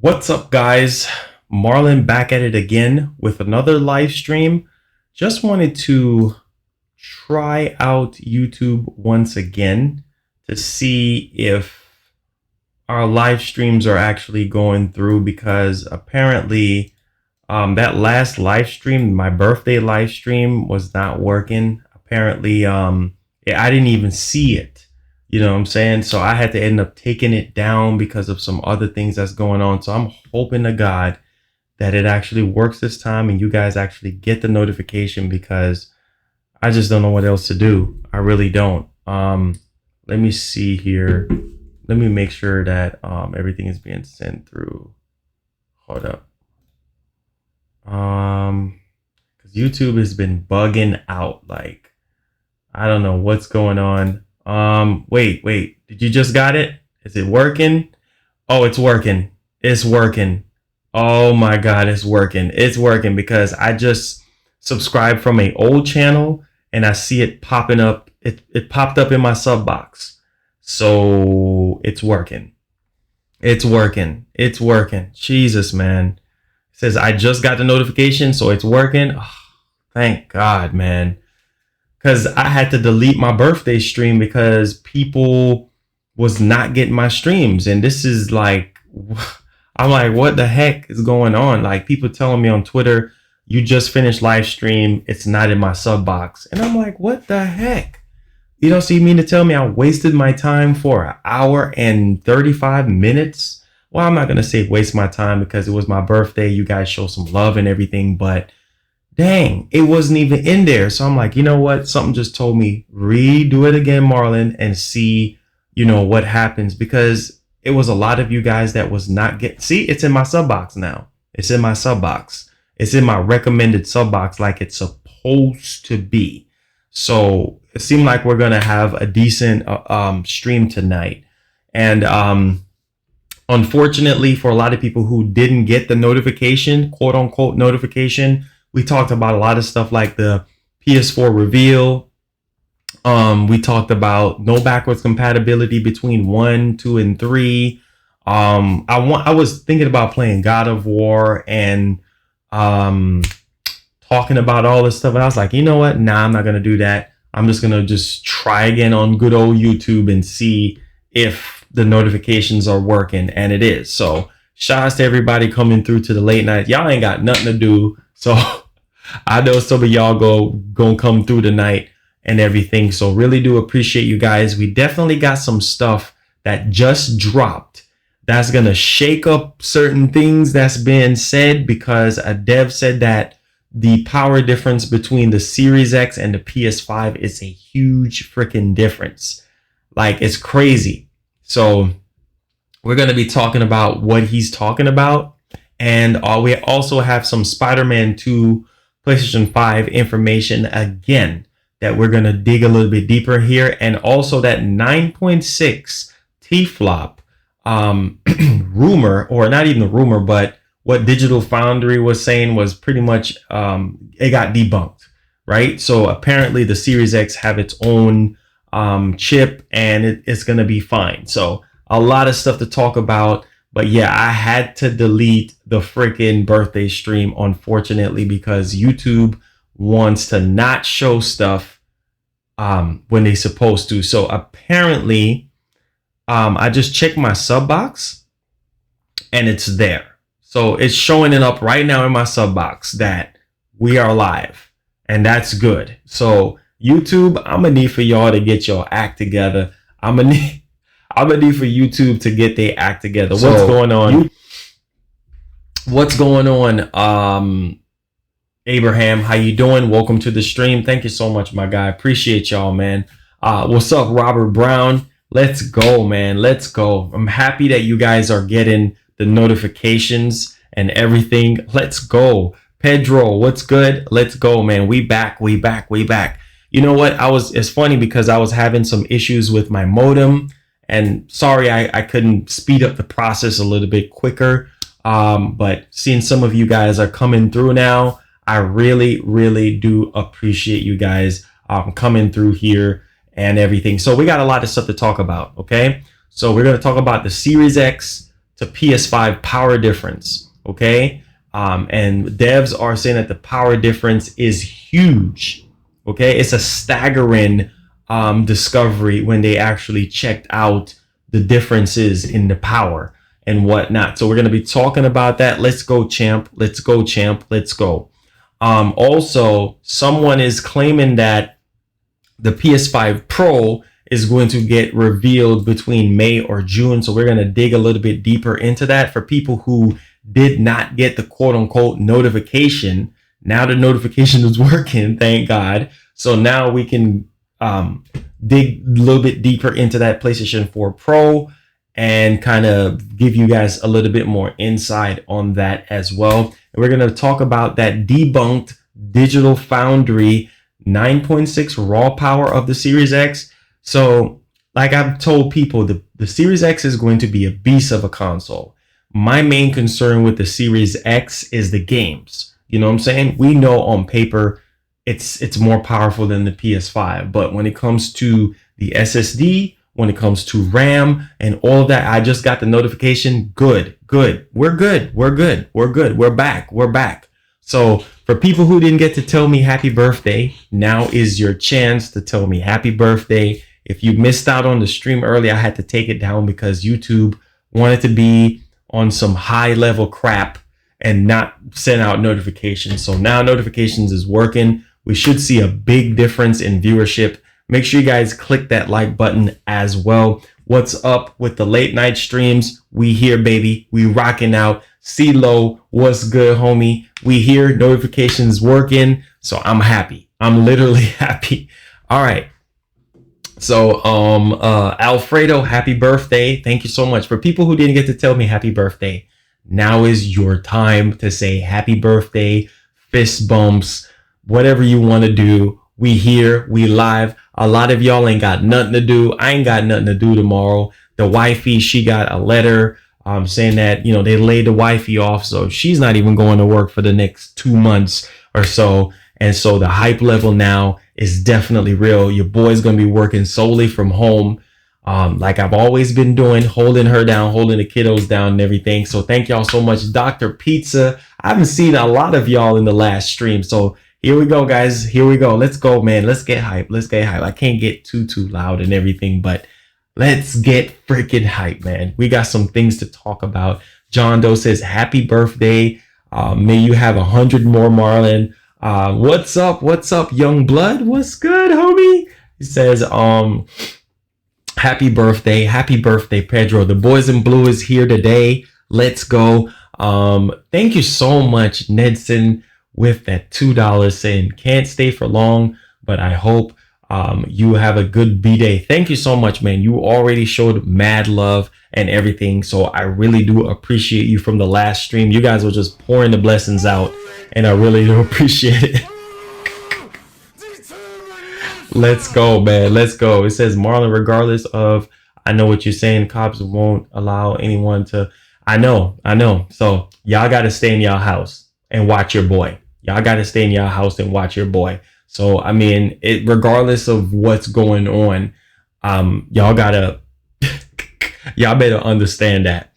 What's up, guys? Marlon back at it again with another live stream. Just wanted to try out YouTube once again to see if our live streams are actually going through, because apparently that last live stream, my birthday live stream, was not working. Apparently I didn't even see it. You know what I'm saying? So I had to end up taking it down because of some other things that's going on. So I'm hoping to God that it actually works this time and you guys actually get the notification, because I just don't know what else to do. I really don't. Let me see here. Let me make sure that everything is being sent through. Hold up. Because YouTube has been bugging out. Like, I don't know what's going on. Wait, did you just got it? Is it working? Oh, it's working. It's working. Oh my God, it's working. It's working because I just subscribed from an old channel and I see it popping up. It popped up in my sub box. So it's working. It's working. It's working. Jesus, man. It says I just got the notification, so it's working. Oh, thank God, man. Because I had to delete my birthday stream because people was not getting my streams. And this is like, I'm like, what the heck is going on? Like, people telling me on Twitter, you just finished live stream, it's not in my sub box. And I'm like, what the heck? You don't see me to tell me I wasted my time for an hour and 35 minutes? Well, I'm not going to say waste my time because it was my birthday. You guys show some love and everything, but dang, it wasn't even in there. So I'm like, you know what? Something just told me redo it again, Marlon, and see, you know, what happens, because it was a lot of you guys that was not getting. See, it's in my sub box now. It's in my sub box. It's in my recommended sub box like it's supposed to be. So it seemed like we're going to have a decent stream tonight. And unfortunately, for a lot of people who didn't get the notification, quote unquote notification, we talked about a lot of stuff like the PS4 reveal. We talked about no backwards compatibility between 1, 2, and 3. I was thinking about playing God of War and talking about all this stuff. And I was like, you know what? Nah, I'm not going to do that. I'm just going to just try again on good old YouTube and see if the notifications are working. And it is. So shout out to everybody coming through to the late night. Y'all ain't got nothing to do. So I know some of y'all gonna come through tonight and everything. So really do appreciate you guys. We definitely got some stuff that just dropped that's gonna shake up certain things that's been said, because a dev said that the power difference between the Series X and the PS5 is a huge freaking difference. Like, it's crazy. So we're gonna be talking about what he's talking about. And we also have some Spider-Man 2 PlayStation 5 information again that we're going to dig a little bit deeper here. And also that 9.6 T-flop rumor, or not even the rumor, but what Digital Foundry was saying was pretty much it got debunked, right? So apparently the Series X have its own chip and it's going to be fine. So a lot of stuff to talk about. But yeah, I had to delete the freaking birthday stream, unfortunately, because YouTube wants to not show stuff when they're supposed to. So apparently, I just checked my sub box and it's there. So it's showing it up right now in my sub box that we are live, and that's good. So YouTube, I'm gonna need for y'all to get your act together. I'm gonna need for YouTube to get their act together. So what's going on? What's going on? Abraham, how you doing? Welcome to the stream. Thank you so much, my guy. Appreciate y'all, man. What's up, Robert Brown? Let's go, man. Let's go. I'm happy that you guys are getting the notifications and everything. Let's go. Pedro, what's good? Let's go, man. We back. You know what? It's funny because I was having some issues with my modem. And sorry, I couldn't speed up the process a little bit quicker. But seeing some of you guys are coming through now, I really, really do appreciate you guys coming through here and everything. So we got a lot of stuff to talk about, okay? So we're going to talk about the Series X to to PS5 power difference. Okay. And devs are saying that the power difference is huge. Okay. It's a staggering discovery when they actually checked out the differences in the power and whatnot. So we're going to be talking about that. Let's go, champ. Let's go, champ. Let's go. Also, someone is claiming that the PS5 Pro is going to get revealed between May or June. So we're going to dig a little bit deeper into that. For people who did not get the quote unquote notification, now the notification is working, thank God. So now we can dig a little bit deeper into that PlayStation 4 Pro and kind of give you guys a little bit more insight on that as well. And we're going to talk about that debunked Digital Foundry 9.6 raw power of the Series X. So like I've told people, the Series X is going to be a beast of a console. My main concern with the Series X is the games. You know what I'm saying? We know on paper it's more powerful than the PS5, but when it comes to the SSD, when it comes to RAM and all of that, I just got the notification. Good. We're good. We're back. So for people who didn't get to tell me happy birthday, now is your chance to tell me happy birthday. If you missed out on the stream early, I had to take it down because YouTube wanted to be on some high level crap and not send out notifications. So now notifications is working. We should see a big difference in viewership. Make sure you guys click that like button as well. What's up with the late night streams? We here, baby. We rocking out. CeeLo, what's good, homie? We here. Notifications working. So I'm happy. I'm literally happy. All right. So Alfredo, happy birthday. Thank you so much. For people who didn't get to tell me happy birthday, now is your time to say happy birthday, fist bumps, whatever you want to do. We here, we live. A lot of y'all ain't got nothing to do. I ain't got nothing to do tomorrow. The wifey, she got a letter saying that, you know, they laid the wifey off. So she's not even going to work for the next 2 months or so. And so the hype level now is definitely real. Your boy's going to be working solely from home. Like I've always been doing, holding her down, holding the kiddos down and everything. So thank y'all so much. Dr. Pizza. I haven't seen a lot of y'all in the last stream. So here we go, guys. Here we go. Let's go, man. Let's get hype. I can't get too loud and everything, but let's get freaking hype, man. We got some things to talk about. John Doe says, happy birthday. May you have 100 more, Marlon. What's up, young blood? What's good, homie? He says, happy birthday, Pedro. The boys in blue is here today. Let's go. Thank you so much, Nedson, with that $2 saying can't stay for long, but I hope you have a good B-day. Thank you so much, man. You already showed mad love and everything, so I really do appreciate you from the last stream. You guys were just pouring the blessings out, and I really do appreciate it. Let's go, man. Let's go. It says, Marlon, regardless of, I know what you're saying, cops won't allow anyone to, I know. So y'all got to stay in y'all house and watch your boy. Y'all got to stay in y'all house and watch your boy. So, I mean, regardless of what's going on, y'all gotta, y'all better understand that.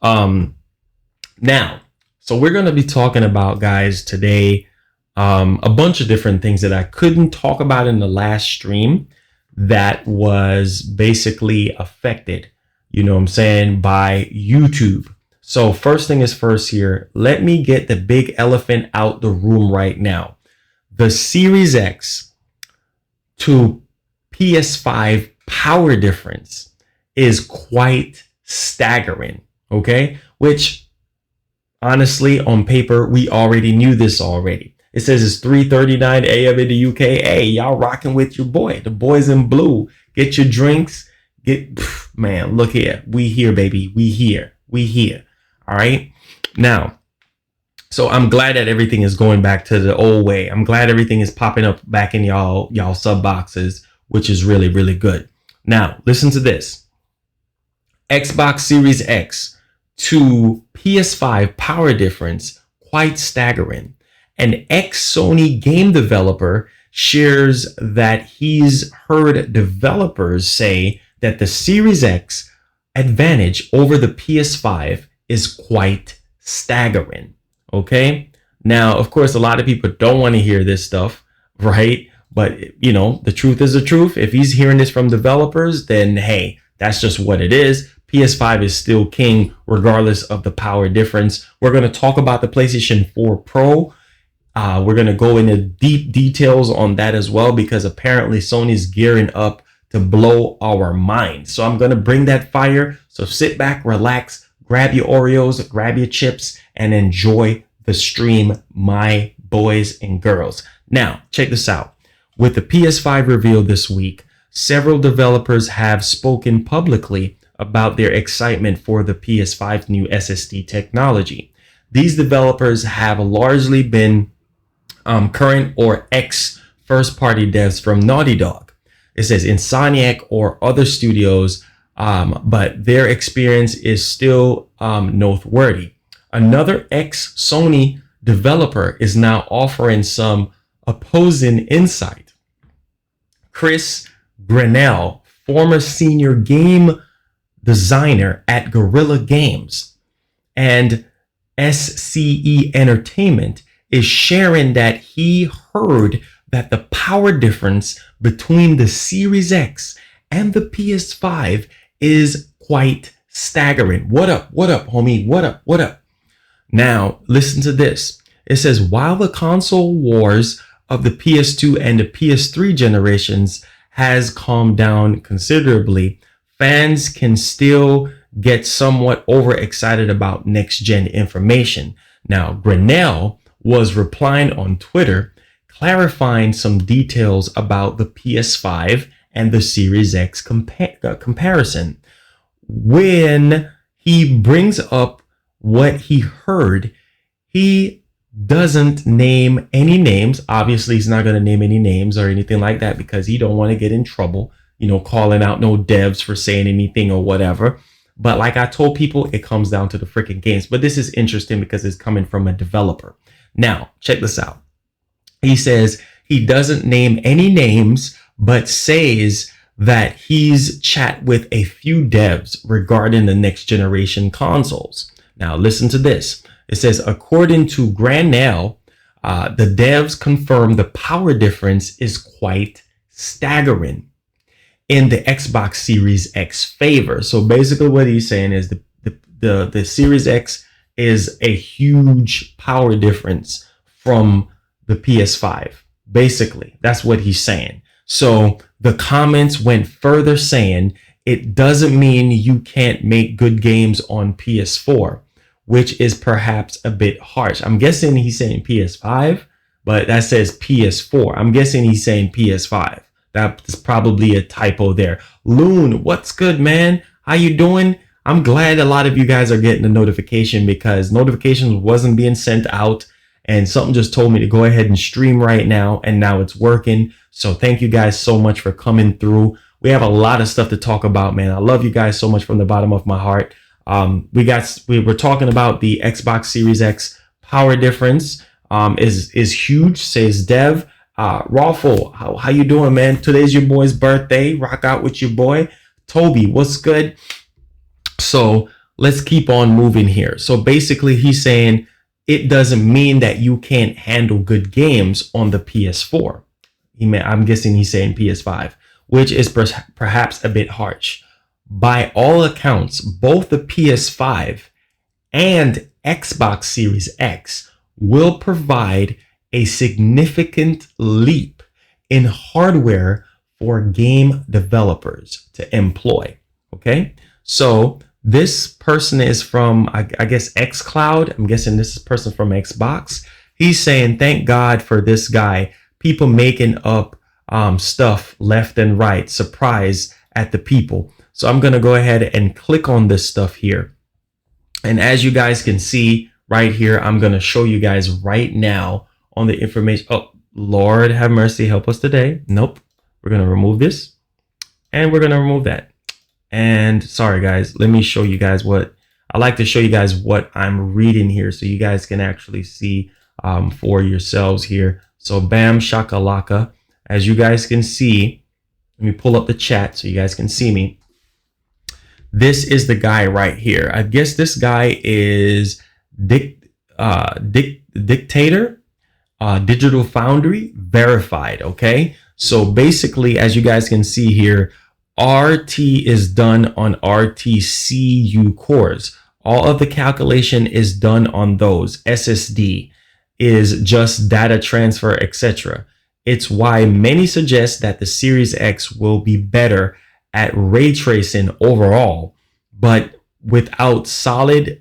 Now, so we're going to be talking about, guys, today, a bunch of different things that I couldn't talk about in the last stream that was basically affected, you know what I'm saying, by YouTube. So first thing is first here, let me get the big elephant out the room right now. The Series X to PS5 power difference is quite staggering, okay? Which, honestly, on paper, we already knew this already. It says it's 3:39 a.m. in the UK. Hey, y'all rocking with your boy. The boys in blue. Get your drinks. Man, look here. We here, baby. We here. All right. Now, so I'm glad that everything is going back to the old way. I'm glad everything is popping up back in y'all sub boxes, which is really, really good. Now, listen to this. Xbox Series X to PS5 power difference, quite staggering. An ex-Sony game developer shares that he's heard developers say that the Series X advantage over the PS5 is quite staggering. Okay. Now, of course, a lot of people don't want to hear this stuff, right? But, you know, the truth is the truth. If he's hearing this from developers, then hey, that's just what it is. PS5 is still king regardless of the power difference. We're going to talk about the PlayStation 4 Pro. We're going to go into deep details on that as well, because apparently Sony's gearing up to blow our minds. So I'm going to bring that fire. So sit back, relax, grab your Oreos, grab your chips, and enjoy the stream, my boys and girls. Now, check this out. With the PS5 reveal this week, several developers have spoken publicly about their excitement for the PS5's new SSD technology. These developers have largely been current or ex first-party devs from Naughty Dog. It says Insomniac or other studios, but their experience is still noteworthy. Another ex-Sony developer is now offering some opposing insight. Chris Grinnell, former senior game designer at Guerrilla Games and SCE Entertainment, is sharing that he heard that the power difference between the Series X and the PS5 is quite staggering. What up, homie? What up? Now, listen to this. It says, while the console wars of the PS2 and the PS3 generations has calmed down considerably, fans can still get somewhat overexcited about next-gen information. Now, Grinnell was replying on Twitter, clarifying some details about the PS5 and the Series X comparison. When he brings up what he heard, he doesn't name any names. Obviously, he's not going to name any names or anything like that because he don't want to get in trouble, you know, calling out no devs for saying anything or whatever. But like I told people, it comes down to the freaking games. But this is interesting because it's coming from a developer. Now, check this out. He says he doesn't name any names, but says that he's chat with a few devs regarding the next generation consoles. Now, listen to this. It says, according to Grinnell, the devs confirm the power difference is quite staggering in the Xbox Series X favor. So basically what he's saying is the Series X is a huge power difference from the PS5. Basically, that's what he's saying. So the comments went further saying it doesn't mean you can't make good games on PS4, which is perhaps a bit harsh. I'm guessing he's saying PS5, but that says PS4. I'm guessing he's saying PS5. That's probably a typo there. Loon, what's good, man? How you doing? I'm glad a lot of you guys are getting a notification because notifications wasn't being sent out and something just told me to go ahead and stream right now, and now it's working. So thank you guys so much for coming through. We have a lot of stuff to talk about, man. I love you guys so much from the bottom of my heart. We were talking about the Xbox Series X power difference is huge, says Dev. Rawful, how you doing, man? Today's your boy's birthday. Rock out with your boy. Toby, what's good? So let's keep on moving here. So basically he's saying it doesn't mean that you can't handle good games on the PS4. I'm guessing he's saying PS5, which is perhaps a bit harsh. By all accounts, both the PS5 and Xbox Series X will provide a significant leap in hardware for game developers to employ. Okay, so this person is from, I guess, xCloud. I'm guessing this is a person from Xbox. He's saying, thank God for this guy. People making up stuff left and right. Surprise at the people. So I'm going to go ahead and click on this stuff here. And as you guys can see right here, I'm going to show you guys right now on the information. Oh, Lord have mercy. Help us today. Nope. We're going to remove this and we're going to remove that. And sorry, guys, let me show you guys what I like to show you guys what I'm reading here so you guys can actually see for yourselves here. So bam, shakalaka. As you guys can see, let me pull up the chat so you guys can see me. This is the guy right here. I guess this guy is Dictator, Digital Foundry verified. Okay, so basically, as you guys can see here, RT is done on RTCU cores. All of the calculation is done on those. SSD is just data transfer, etc. It's why many suggest that the Series X will be better at ray tracing overall, but without solid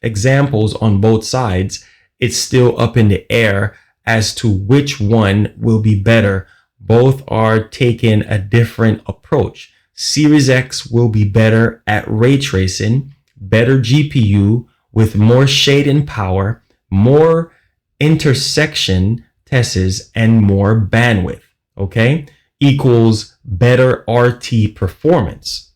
examples on both sides, it's still up in the air as to which one will be better. Both are taking a different approach. Series X will be better at ray tracing, better GPU with more shading power, more intersection tests, and more bandwidth, okay, equals better RT performance.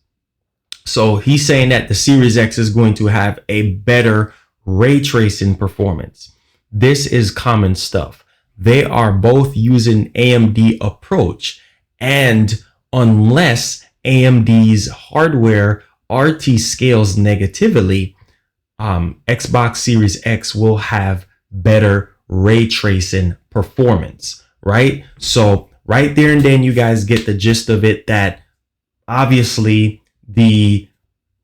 So he's saying that the Series X is going to have a better ray tracing performance. This is common stuff. They are both using AMD approach, and unless AMD's hardware RT scales negatively, Xbox Series X will have better ray tracing performance, right? So right there and then you guys get the gist of it, that obviously the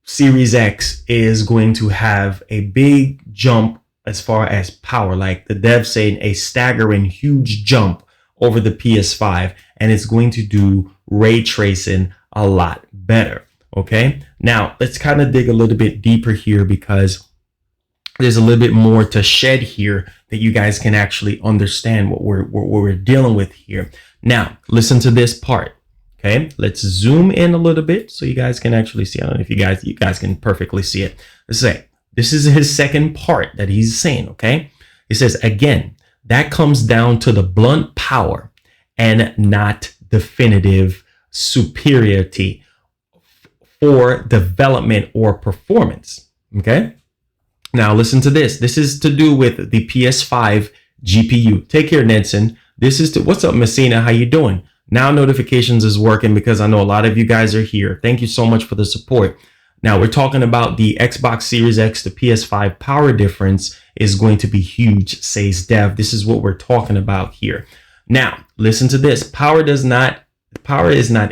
Series X is going to have a big jump as far as power, like the devs saying a staggering huge jump over the PS5, and it's going to do ray tracing a lot better. Okay, now let's kind of dig a little bit deeper here, because there's a little bit more to shed here that you guys can actually understand what we're dealing with here. Now, listen to this part. Okay, let's zoom in a little bit so you guys can actually see. I don't know if you guys can perfectly see it. Let's say this is his second part that he's saying. Okay, he says, again, that comes down to the blunt power and not definitive superiority for development or performance. Okay, now listen to this. This is to do with the PS5 GPU. Take care, Nedson. This is to, what's up, Messina? How you doing? Now notifications is working because I know a lot of you guys are here. Thank you so much for the support. Now we're talking about the Xbox Series X to PS5 power difference is going to be huge, says Dev. This is what we're talking about here. Now, listen to this. Power is not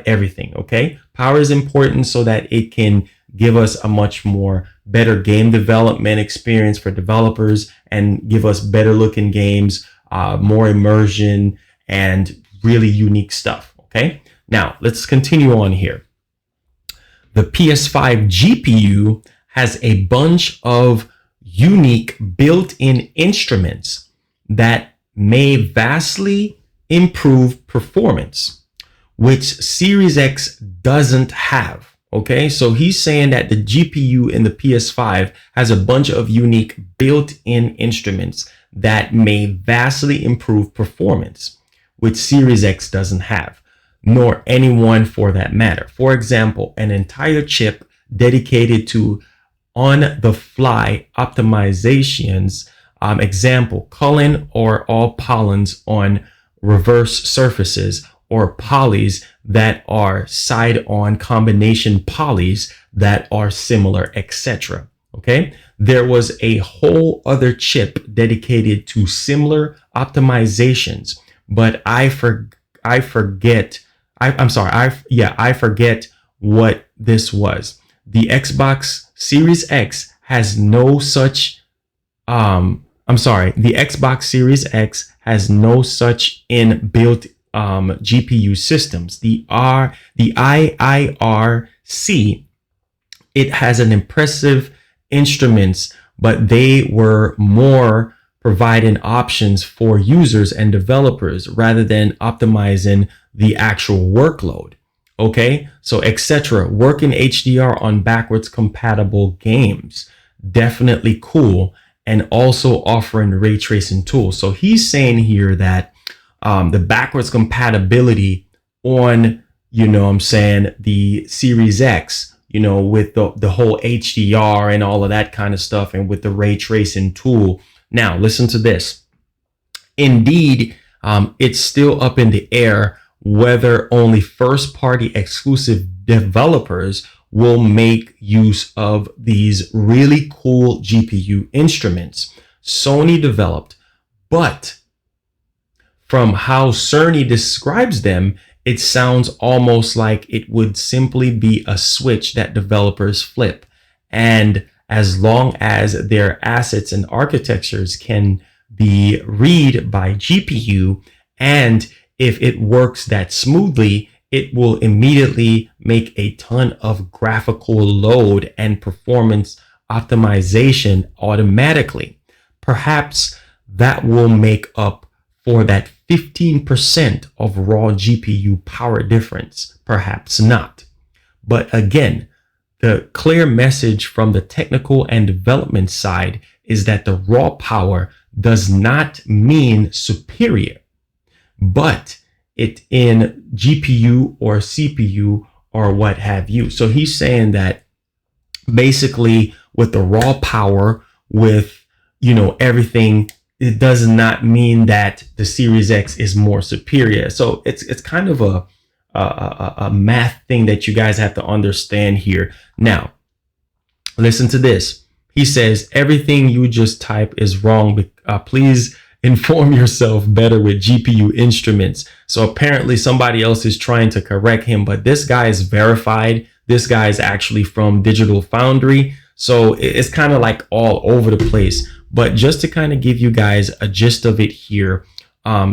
everything, okay? Power is important so that it can give us a much more better game development experience for developers and give us better looking games, more immersion, and really unique stuff. Okay, now let's continue on here. The PS5 GPU has a bunch of unique built-in instruments that may vastly improve performance, which Series X doesn't have. Okay, so he's saying that the GPU in the PS5 has a bunch of unique built-in instruments that may vastly improve performance, which Series X doesn't have, nor anyone for that matter. For example, an entire chip dedicated to on-the-fly optimizations, example, culling or all pollens on reverse surfaces, or polys that are side-on combination polys that are similar, etc. Okay, there was a whole other chip dedicated to similar optimizations, but I forget what this was. The Xbox Series X has no such the Xbox Series X has no such inbuilt GPU systems. The IIRC, it has an impressive instruments, but they were more providing options for users and developers rather than optimizing the actual workload. Okay, so etc. Working HDR on backwards compatible games, definitely cool, and also offering ray tracing tools. So he's saying here that the backwards compatibility on, the Series X, with the whole HDR and all of that kind of stuff, and with the ray tracing tool. Now, listen to this. Indeed, it's still up in the air whether only first-party exclusive developers will make use of these really cool GPU instruments Sony developed, but from how Cerny describes them, it sounds almost like it would simply be a switch that developers flip. And as long as their assets and architectures can be read by GPU, and if it works that smoothly, it will immediately make a ton of graphical load and performance optimization automatically. Perhaps that will make up for that 15% of raw GPU power difference. Perhaps not. But again, the clear message from the technical and development side is that the raw power does not mean superior, but it in GPU or CPU or what have you. So he's saying that basically with the raw power, with, you know, everything, it does not mean that the Series X is more superior. So it's kind of a math thing that you guys have to understand here. Now, listen to this. He says, everything you just type is wrong. Please inform yourself better with GPU instruments. So apparently somebody else is trying to correct him, but this guy is verified. This guy is actually from Digital Foundry. So it's kind of like all over the place. But just to kind of give you guys a gist of it here,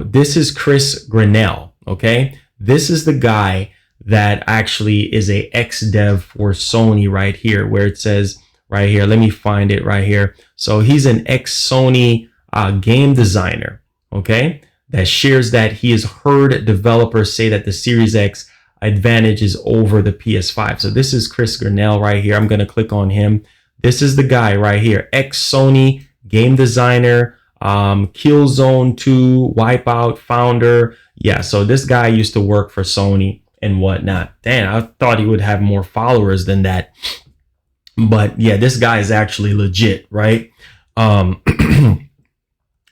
this is Chris Grinnell, okay? This is the guy that actually is a ex-dev for Sony right here, where it says right here, let me find it right here. So he's an ex-Sony game designer, okay, that shares that he has heard developers say that the Series X advantage is over the PS5. So this is Chris Grinnell right here. I'm going to click on him. This is the guy right here, ex-Sony game designer, Killzone 2, Wipeout founder. Yeah, so this guy used to work for Sony and whatnot. Damn, I thought he would have more followers than that. But yeah, this guy is actually legit, right?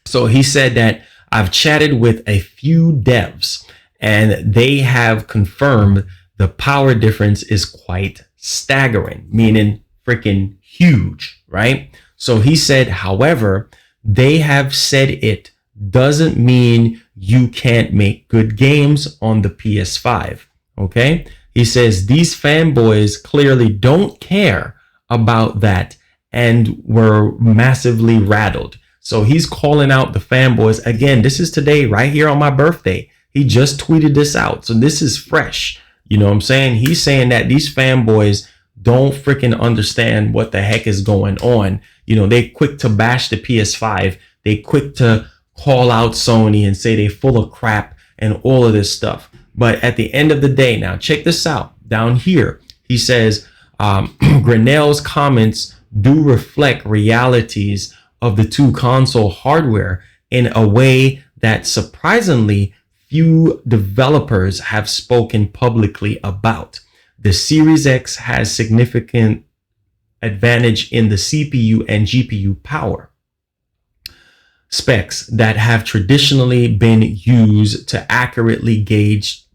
So he said that I've chatted with a few devs and they have confirmed the power difference is quite staggering, meaning freaking huge, right? So he said, however, they have said it doesn't mean you can't make good games on the PS5, okay? He says these fanboys clearly don't care about that and were massively rattled. So he's calling out the fanboys. Again, this is today, right here on my birthday. He just tweeted this out. So this is fresh. You know what I'm saying? He's saying that these fanboys don't freaking understand what the heck is going on. You know, they quick to bash the PS5. They quick to call out Sony and say they full of crap and all of this stuff. But at the end of the day, now check this out. Down here, he says, Grinnell's comments do reflect realities of the two console hardware in a way that surprisingly few developers have spoken publicly about. The Series X has significant advantage in the CPU and GPU power specs that have traditionally been used to accurately gauge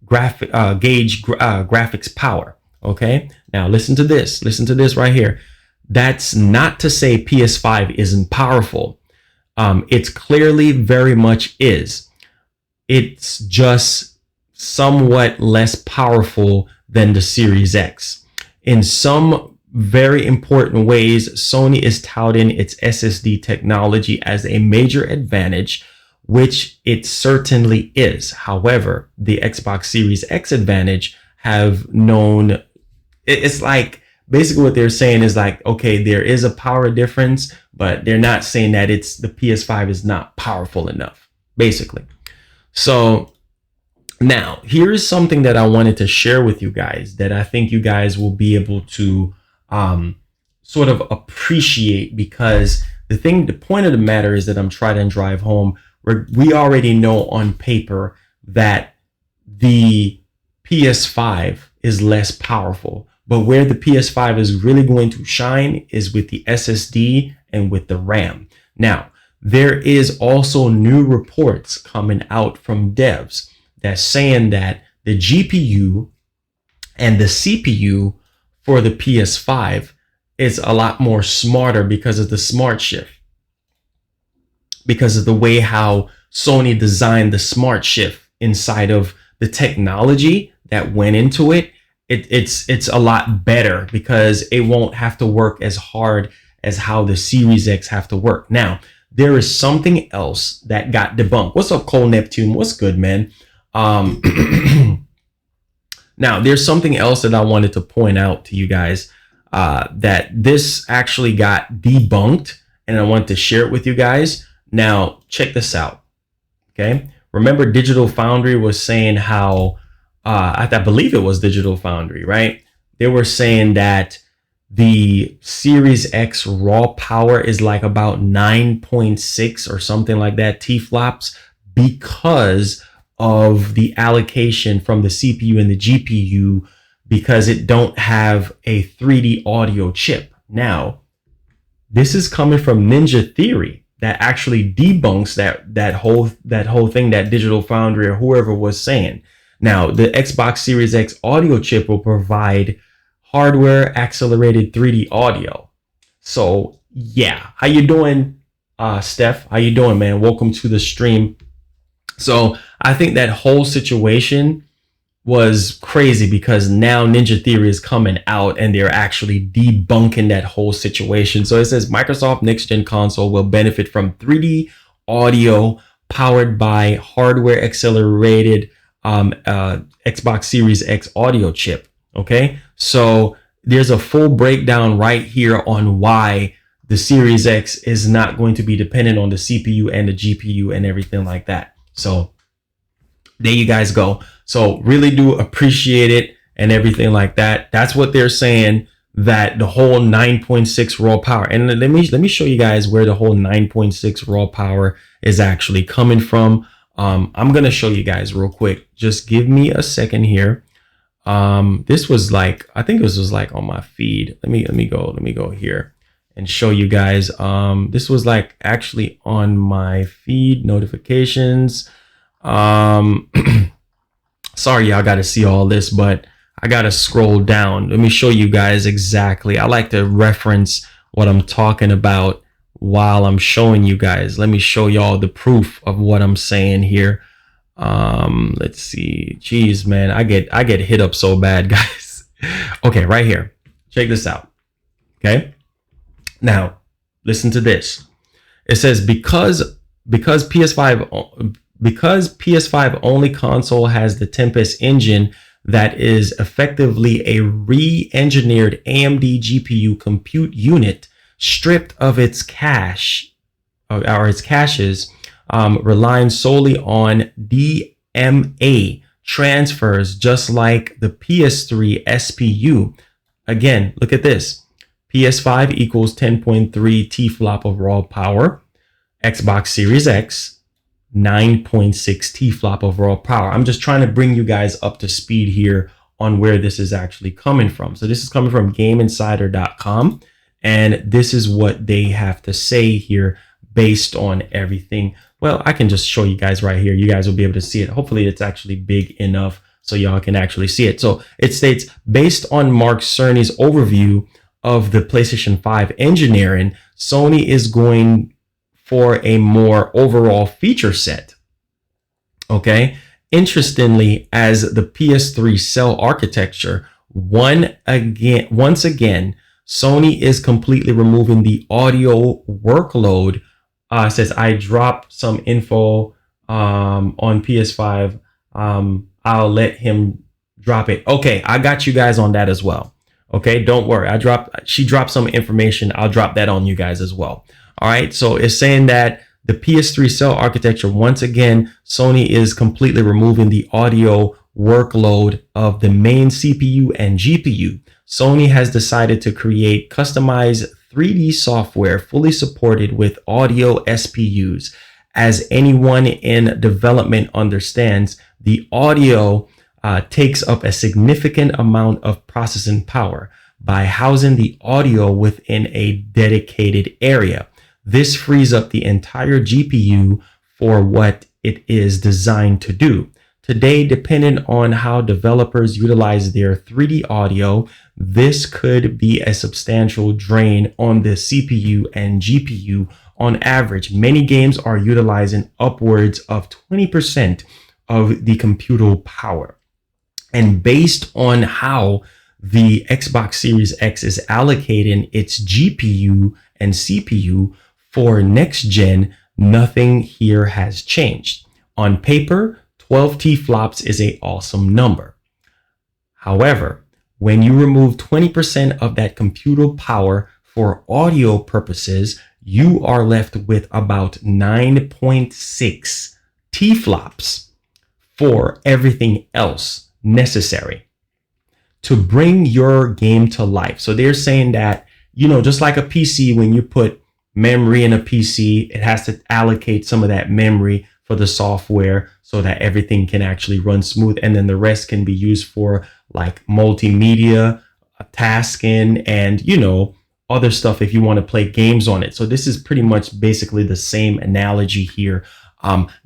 graphics power. Okay, now listen to this. Listen to this right here. That's not to say PS5 isn't powerful. It's clearly very much is. It's just somewhat less powerful than the Series X. In some very important ways, Sony is touting its SSD technology as a major advantage, which it certainly is. However, the Xbox Series X advantage have known, it's like, basically what they're saying is like, okay, there is a power difference, but they're not saying that it's the PS5 is not powerful enough, basically. So now here's something that I wanted to share with you guys that I think you guys will be able to sort of appreciate, because the point of the matter is that I'm trying to drive home. We already know on paper that the PS5 is less powerful. But where the PS5 is really going to shine is with the SSD and with the RAM. Now, there is also new reports coming out from devs that's saying that the GPU And the CPU for the PS5 is a lot more smarter because of the smart shift, because of the way how Sony designed the smart shift inside of the technology that went into it. It's a lot better because it won't have to work as hard as how the Series X have to work. Now, there is something else that got debunked. What's up, Cole Neptune? What's good, man? Now, there's something else that I wanted to point out to you guys, that this actually got debunked, and I want to share it with you guys. Now, check this out. Okay. Remember, Digital Foundry was saying how, I believe it was Digital Foundry, right? They were saying that the Series X raw power is like about 9.6 or something like that T-flops because of the allocation from the CPU and the GPU, because it don't have a 3D audio chip. Now, this is coming from Ninja Theory, that actually debunks that whole thing that Digital Foundry or whoever was saying. Now, the Xbox Series X audio chip will provide hardware accelerated 3D audio. So yeah, how you doing, Steph? How you doing, man? Welcome to the stream. So I think that whole situation was crazy because now Ninja Theory is coming out and they're actually debunking that whole situation. So it says Microsoft next gen console will benefit from 3D audio powered by hardware accelerated Xbox Series X audio chip. Okay, so there's a full breakdown right here on why the Series X is not going to be dependent on the CPU and the GPU and everything like that. So there you guys go. So really do appreciate it and everything like that. That's what they're saying, that the whole 9.6 raw power. And let me show you guys where the whole 9.6 raw power is actually coming from. I'm going to show you guys real quick. Just give me a second here. This was like, I think this was like on my feed. Let me go here and show you guys. This was like actually on my feed notifications. Sorry, y'all got to see all this, but I got to scroll down. Let me show you guys exactly. I like to reference what I'm talking about while I'm showing you guys. Let me show y'all the proof of what I'm saying here. Let's see. Jeez, man, I get hit up so bad, guys. Okay, right here. Check this out. Okay. Now, listen to this. It says because PS5 only console has the Tempest engine that is effectively a re-engineered AMD GPU compute unit stripped of its cache or its caches, relying solely on DMA transfers, just like the PS3 SPU. Again, look at this. PS5 equals 10.3 T-flop of raw power. Xbox Series X, 9.6 T-flop of raw power. I'm just trying to bring you guys up to speed here on where this is actually coming from. So this is coming from GameInsider.com, and this is what they have to say here based on everything. Well, I can just show you guys right here. You guys will be able to see it. Hopefully it's actually big enough so y'all can actually see it. So it states, based on Mark Cerny's overview of the PlayStation 5 engineering, Sony is going for a more overall feature set. Okay. Interestingly, as the PS3 cell architecture, once again, Sony is completely removing the audio workload. Says I dropped some info on PS5. I'll let him drop it. Okay, I got you guys on that as well. Okay, don't worry. She dropped some information. I'll drop that on you guys as well. All right, so it's saying that the PS3 cell architecture, once again, Sony is completely removing the audio workload of the main CPU and GPU. Sony has decided to create customized 3D software fully supported with audio SPUs. As anyone in development understands, the audio takes up a significant amount of processing power. By housing the audio within a dedicated area, this frees up the entire GPU for what it is designed to do. Today, depending on how developers utilize their 3D audio, this could be a substantial drain on the CPU and GPU. On average, many games are utilizing upwards of 20% of the computer power. And based on how the Xbox Series X is allocating its GPU and CPU for next gen, nothing here has changed. On paper, 12 T-flops is an awesome number. However, when you remove 20% of that computer power for audio purposes, you are left with about 9.6 T-flops for everything else necessary to bring your game to life. So they're saying that, just like a PC, when you put memory in a PC, it has to allocate some of that memory for the software so that everything can actually run smooth. And then the rest can be used for like multimedia, tasking, and, other stuff if you want to play games on it. So this is pretty much basically the same analogy here.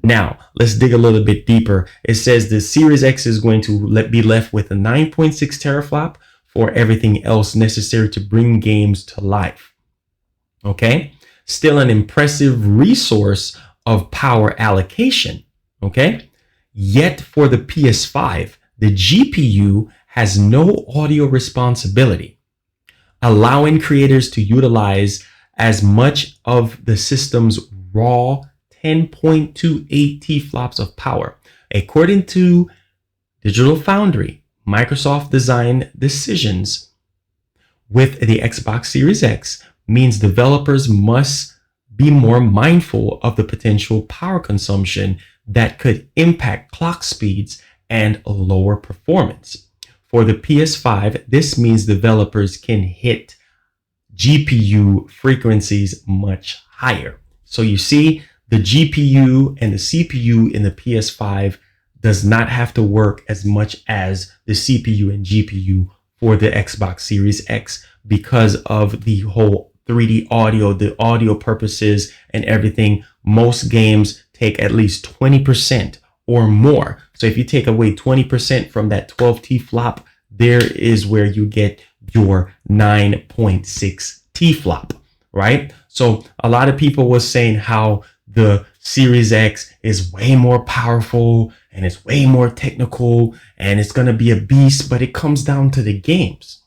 Now, let's dig a little bit deeper. It says the Series X is going to be left with a 9.6 teraflop for everything else necessary to bring games to life. Okay, still an impressive resource of power allocation. Okay, yet for the PS5, the GPU has no audio responsibility, allowing creators to utilize as much of the system's raw 10.28 T-flops of power. According to Digital Foundry, Microsoft design decisions with the Xbox Series X means developers must be more mindful of the potential power consumption that could impact clock speeds and lower performance. For the PS5, this means developers can hit GPU frequencies much higher. So you see, the GPU and the CPU in the PS5 does not have to work as much as the CPU and GPU for the Xbox Series X because of the whole 3D audio, the audio purposes and everything. Most games take at least 20% or more. So if you take away 20% from that 12 T-flop, there is where you get your 9.6 T-flop, right? So a lot of people were saying how the Series X is way more powerful and it's way more technical and it's going to be a beast, but it comes down to the games.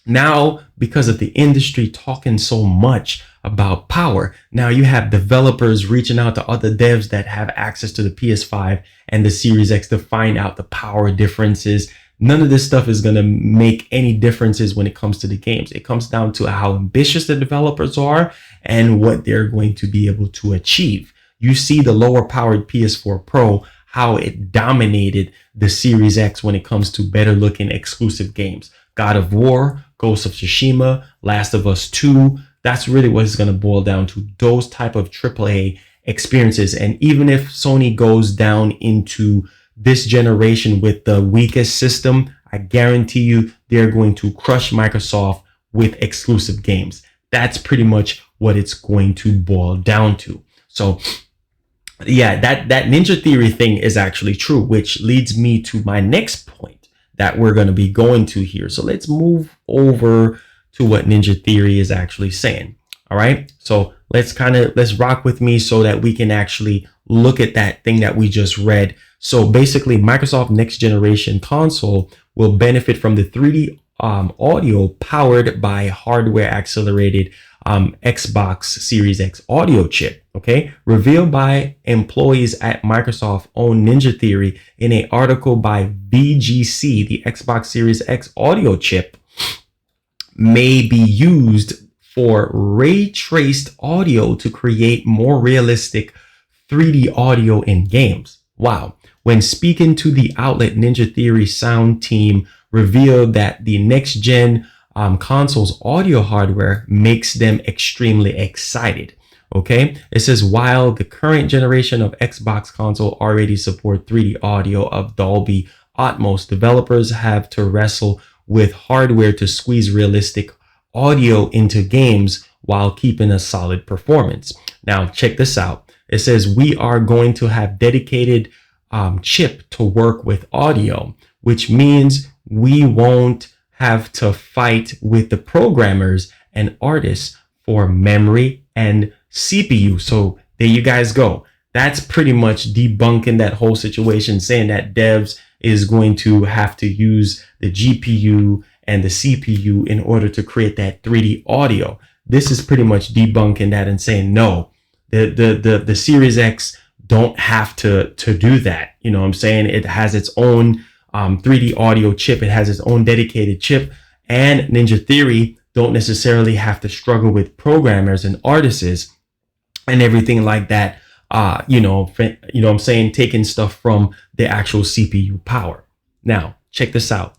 Now, because of the industry talking so much about power, now you have developers reaching out to other devs that have access to the PS5 and the Series X to find out the power differences. None of this stuff is going to make any differences when it comes to the games. It comes down to how ambitious the developers are and what they're going to be able to achieve. You see the lower powered PS4 Pro, how it dominated the Series X when it comes to better looking exclusive games. God of War, Ghost of Tsushima, Last of Us 2. That's really what it's going to boil down to, those type of AAA experiences. And even if Sony goes down into this generation with the weakest system, I guarantee you they're going to crush Microsoft with exclusive games. That's pretty much what it's going to boil down to. So yeah, that Ninja Theory thing is actually true, which leads me to my next point that we're going to be going to here. So let's move over to what Ninja Theory is actually saying. All right, so let's rock with me so that we can actually look at that thing that we just read. So basically, Microsoft next generation console will benefit from the 3D audio powered by hardware accelerated Xbox Series X audio chip. Okay, revealed by employees at Microsoft own Ninja Theory in an article by VGC, the Xbox Series X audio chip may be used for ray traced audio to create more realistic 3D audio in games. Wow. When speaking to the outlet, Ninja Theory sound team revealed that the next gen console's audio hardware makes them extremely excited. Okay, it says while the current generation of Xbox console already support 3D audio of Dolby Atmos, developers have to wrestle with hardware to squeeze realistic audio into games while keeping a solid performance. Now check this out. It says we are going to have dedicated chip to work with audio, which means we won't have to fight with the programmers and artists for memory and CPU. So there you guys go. That's pretty much debunking that whole situation, saying that devs is going to have to use the GPU and the CPU in order to create that 3D audio. This is pretty much debunking that and saying no, the Series X don't have to do that. You know what I'm saying? It has its own 3D audio chip. It has its own dedicated chip, and Ninja Theory don't necessarily have to struggle with programmers and artists and everything like that. You know what I'm saying, taking stuff from the actual CPU power. Now, check this out.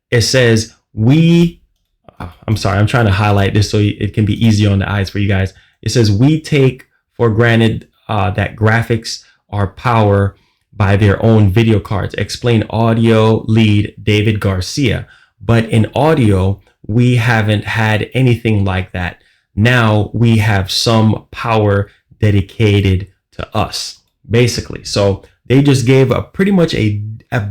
It says I'm sorry, I'm trying to highlight this so it can be easier on the eyes for you guys. It says we take for granted that graphics are powered by their own video cards. Explain audio lead David Garcia. But in audio, we haven't had anything like that. Now we have some power dedicated to us, basically. So they just gave pretty much a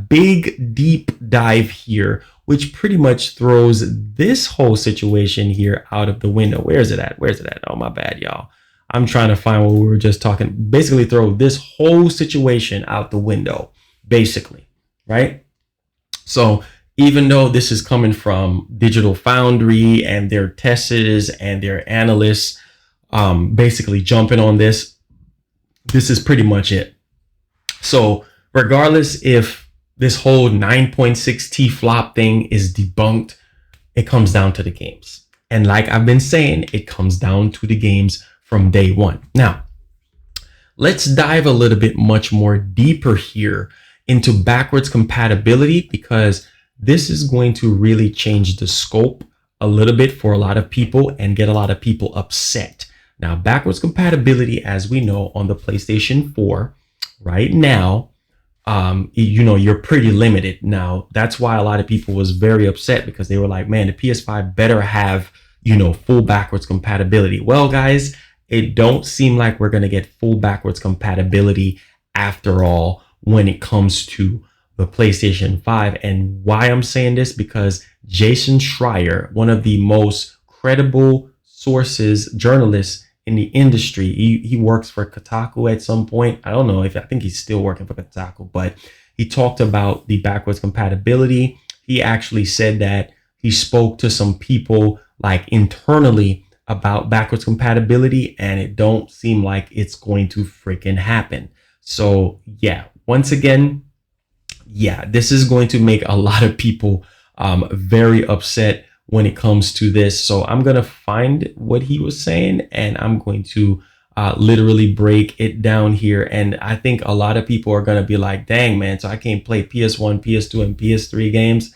big deep dive here, which pretty much throws this whole situation here out of the window. Where's it at? Where's it at? Oh, my bad, y'all. I'm trying to find what we were just talking. Basically throw this whole situation out the window, basically, right? So even though this is coming from Digital Foundry and their testers and their analysts basically jumping on this, this is pretty much it. So regardless if this whole 9.6T flop thing is debunked, it comes down to the games. And like I've been saying, it comes down to the games from day one. Now, let's dive a little bit much more deeper here into backwards compatibility, because this is going to really change the scope a little bit for a lot of people and get a lot of people upset. Now, backwards compatibility, as we know, on the PlayStation 4 right now, you know, you're pretty limited. Now, that's why a lot of people was very upset, because they were like, man, the PS5 better have, you know, full backwards compatibility. Well, guys, it don't seem like we're going to get full backwards compatibility after all when it comes to the PlayStation 5. And why I'm saying this, because Jason Schreier, one of the most credible sources, journalists in the industry, he works for Kotaku at some point. I don't know I think he's still working for Kotaku, but he talked about the backwards compatibility. He actually said that he spoke to some people like internally about backwards compatibility, and it don't seem like it's going to freaking happen. So yeah, once again, yeah, this is going to make a lot of people very upset when it comes to this. So I'm going to find what he was saying, and I'm going to literally break it down here. And I think a lot of people are going to be like, dang, man, so I can't play PS1, PS2, and PS3 games.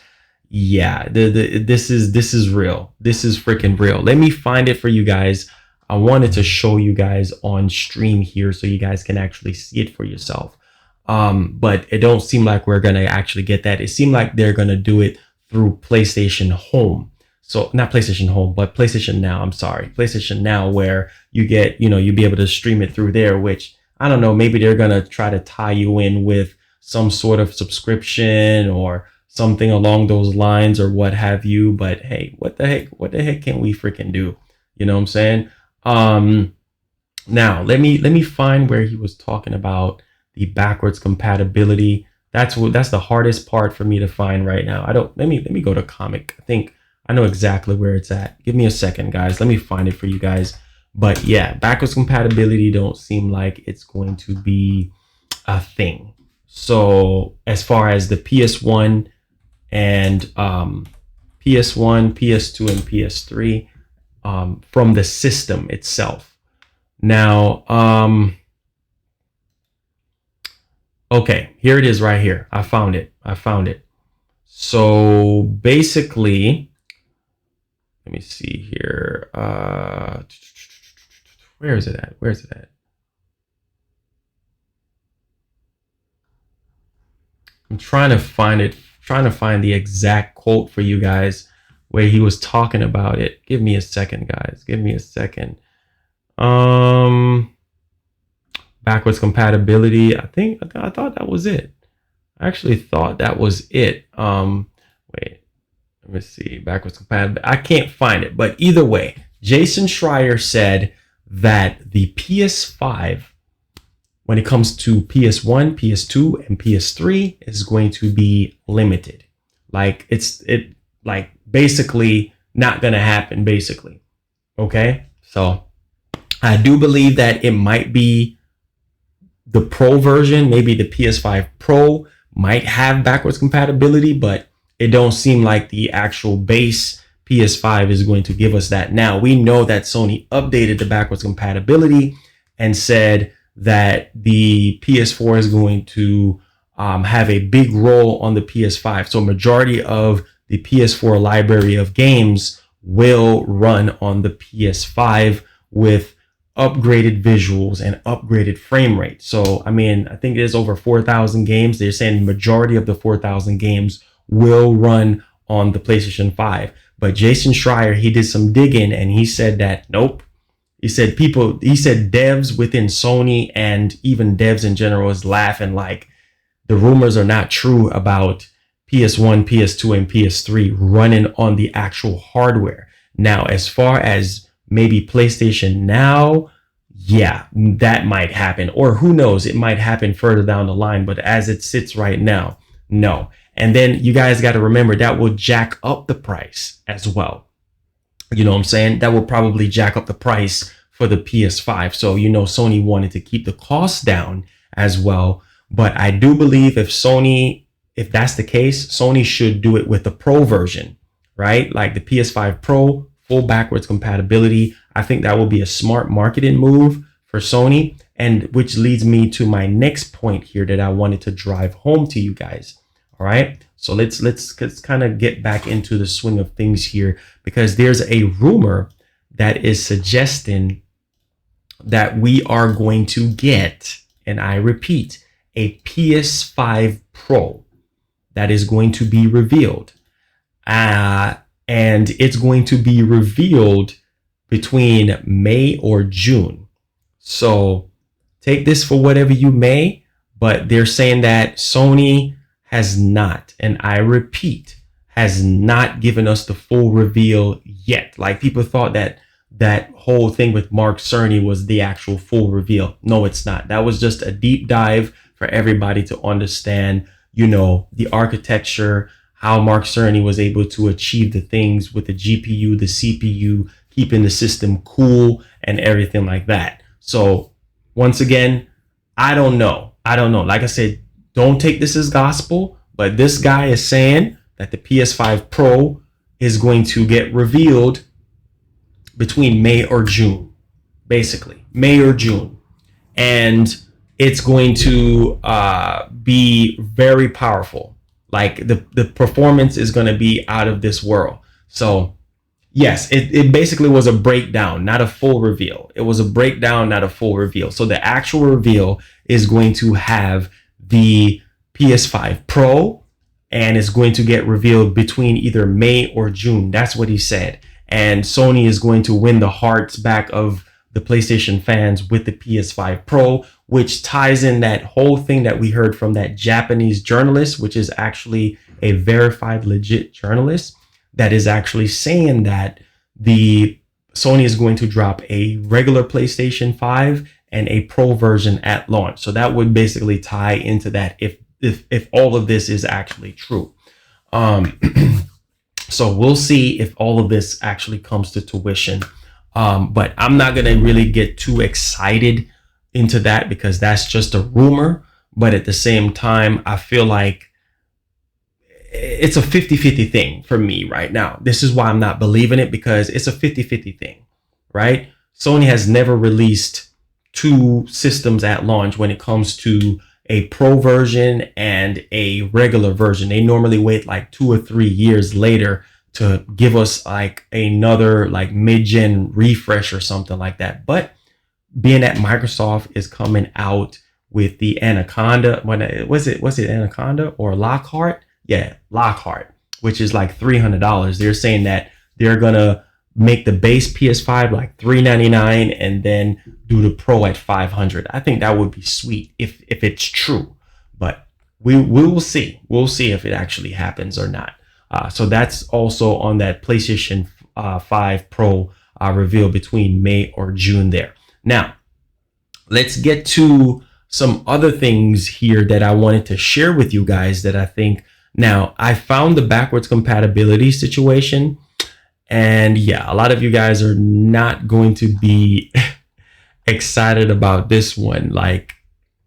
Yeah, this is real. This is freaking real. Let me find it for you guys. I wanted to show you guys on stream here so you guys can actually see it for yourself. But it don't seem like we're going to actually get that. It seemed like they're going to do it through PlayStation Home. So not PlayStation Home, but PlayStation Now. I'm sorry, PlayStation Now, where you get, you know, you'll be able to stream it through there, which I don't know, maybe they're going to try to tie you in with some sort of subscription or something along those lines or what have you. But hey, what the heck can we freaking do? You know what I'm saying? Now let me find where he was talking about the backwards compatibility. That's the hardest part for me to find right now. Let me go to comic. I think I know exactly where it's at. Give me a second, guys. Let me find it for you guys. But yeah, backwards compatibility don't seem like it's going to be a thing. So as far as the PS1 and PS1, PS2, and PS3 from the system itself. Now, okay, here it is right here. I found it. So basically, let me see here. Where is it at? I'm trying to find it. Trying to find the exact quote for you guys where he was talking about it. Give me a second, guys. Give me a second. backwards compatibility. I thought that was it. I actually thought that was it. Wait, let me see. Backwards compatibility. I can't find it, but either way, Jason Schreier said that the PS5, when it comes to PS1, PS2, and PS3, is going to be limited. Like like basically not gonna happen, basically. Okay, so I do believe that it might be the Pro version, maybe the PS5 Pro might have backwards compatibility, but it don't seem like the actual base PS5 is going to give us that. Now, we know that Sony updated the backwards compatibility and said that the PS4 is going to have a big role on the PS5. So majority of the PS4 library of games will run on the PS5 with upgraded visuals and upgraded frame rate. So, I mean, I think there's over 4,000 games. They're saying the majority of the 4,000 games will run on the PlayStation 5. But Jason Schreier, he did some digging and he said that, nope. He said devs within Sony and even devs in general is laughing like the rumors are not true about PS1, PS2, and PS3 running on the actual hardware. Now, as far as maybe PlayStation Now, yeah, that might happen. Or who knows, it might happen further down the line. But as it sits right now, no. And then you guys got to remember that will jack up the price as well. You know what I'm saying? That will probably jack up the price for the PS5. So, you know, Sony wanted to keep the cost down as well. But I do believe if that's the case, Sony should do it with the Pro version, right? Like the PS5 Pro, full backwards compatibility. I think that will be a smart marketing move for Sony. And which leads me to my next point here that I wanted to drive home to you guys. All right, so let's kind of get back into the swing of things here, because there's a rumor that is suggesting that we are going to get, and I repeat, a PS5 Pro that is going to be revealed. And it's going to be revealed between May or June. So take this for whatever you may, but they're saying that Sony has not, and I repeat, has not given us the full reveal yet. Like people thought that whole thing with Mark Cerny was the actual full reveal. No, it's not. That was just a deep dive for everybody to understand, you know, the architecture, how Mark Cerny was able to achieve the things with the GPU, the CPU, keeping the system cool and everything like that. So once again, I don't know. Like I said, don't take this as gospel, but this guy is saying that the PS5 Pro is going to get revealed between May or June, basically May or June. And it's going to be very powerful. Like the performance is going to be out of this world. So yes, it basically was a breakdown, not a full reveal. It was a breakdown, not a full reveal. So the actual reveal is going to have the PS5 Pro, and it's going to get revealed between either May or June. That's what he said. And Sony is going to win the hearts back of the PlayStation fans with the PS5 Pro, which ties in that whole thing that we heard from that Japanese journalist, which is actually a verified legit journalist that is actually saying that the Sony is going to drop a regular PlayStation 5 and a Pro version at launch. So that would basically tie into that if all of this is actually true. So we'll see if all of this actually comes to tuition. But I'm not going to really get too excited into that because that's just a rumor. But at the same time, I feel like it's a 50-50 thing for me right now. This is why I'm not believing it, because it's a 50-50 thing, right? Sony has never released two systems at launch when it comes to a Pro version and a regular version. They normally wait like 2 or 3 years later to give us like another like mid-gen refresh or something like that. But being that Microsoft is coming out with the Anaconda, was it Anaconda or Lockhart? Yeah, Lockhart, which is like $300. They're saying that they're gonna make the base PS5 like $399 and then do the Pro at $500. I think that would be sweet if it's true, but we will see. We'll see if it actually happens or not. So that's also on that PlayStation 5 Pro reveal between May or June there. Now, let's get to some other things here that I wanted to share with you guys that I think. Now, I found the backwards compatibility situation, and yeah, a lot of you guys are not going to be excited about this one. Like,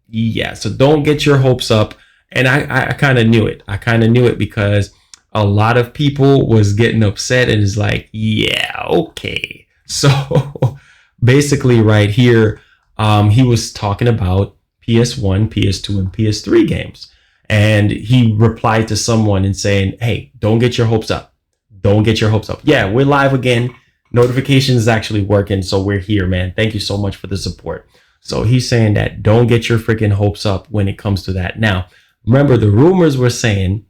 yeah, so don't get your hopes up. And I kind of knew it. I kind of knew it because a lot of people was getting upset and is like, yeah, okay. So basically right here, he was talking about PS1, PS2, and PS3 games. And he replied to someone and saying, hey, don't get your hopes up. Don't get your hopes up. Yeah, we're live again. Notifications is actually working. So we're here, man. Thank you so much for the support. So he's saying that don't get your freaking hopes up when it comes to that. Now, remember, the rumors were saying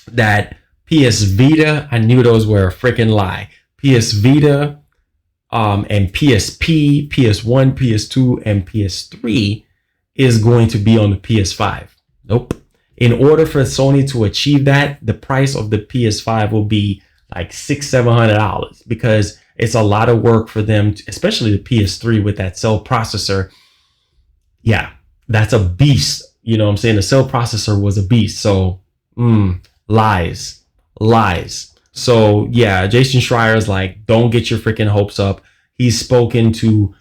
that PS Vita, I knew those were a freaking lie. PS Vita and PSP, PS1, PS2, and PS3 is going to be on the PS5. Nope. In order for Sony to achieve that, the price of the PS5 will be like $600-700 because it's a lot of work for them, especially the PS3 with that cell processor. Yeah, that's a beast. You know what I'm saying? The cell processor was a beast. So lies. So yeah, Jason Schreier's like, don't get your freaking hopes up. He's spoken to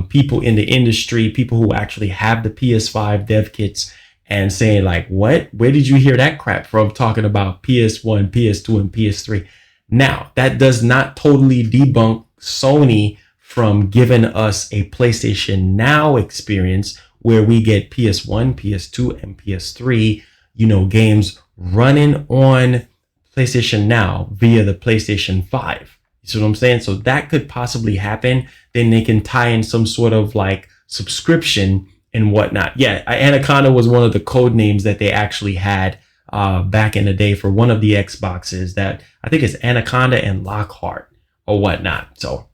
people in the industry, people who actually have the PS5 dev kits, and saying like, what? Where did you hear that crap from, talking about PS1, PS2, and PS3? Now, that does not totally debunk Sony from giving us a PlayStation Now experience where we get PS1, PS2, and PS3, you know, games running on PlayStation Now via the PlayStation 5. You see what I'm saying? So that could possibly happen. Then they can tie in some sort of like subscription and whatnot. Yeah, Anaconda was one of the code names that they actually had back in the day for one of the Xboxes. That I think is Anaconda and Lockhart or whatnot. So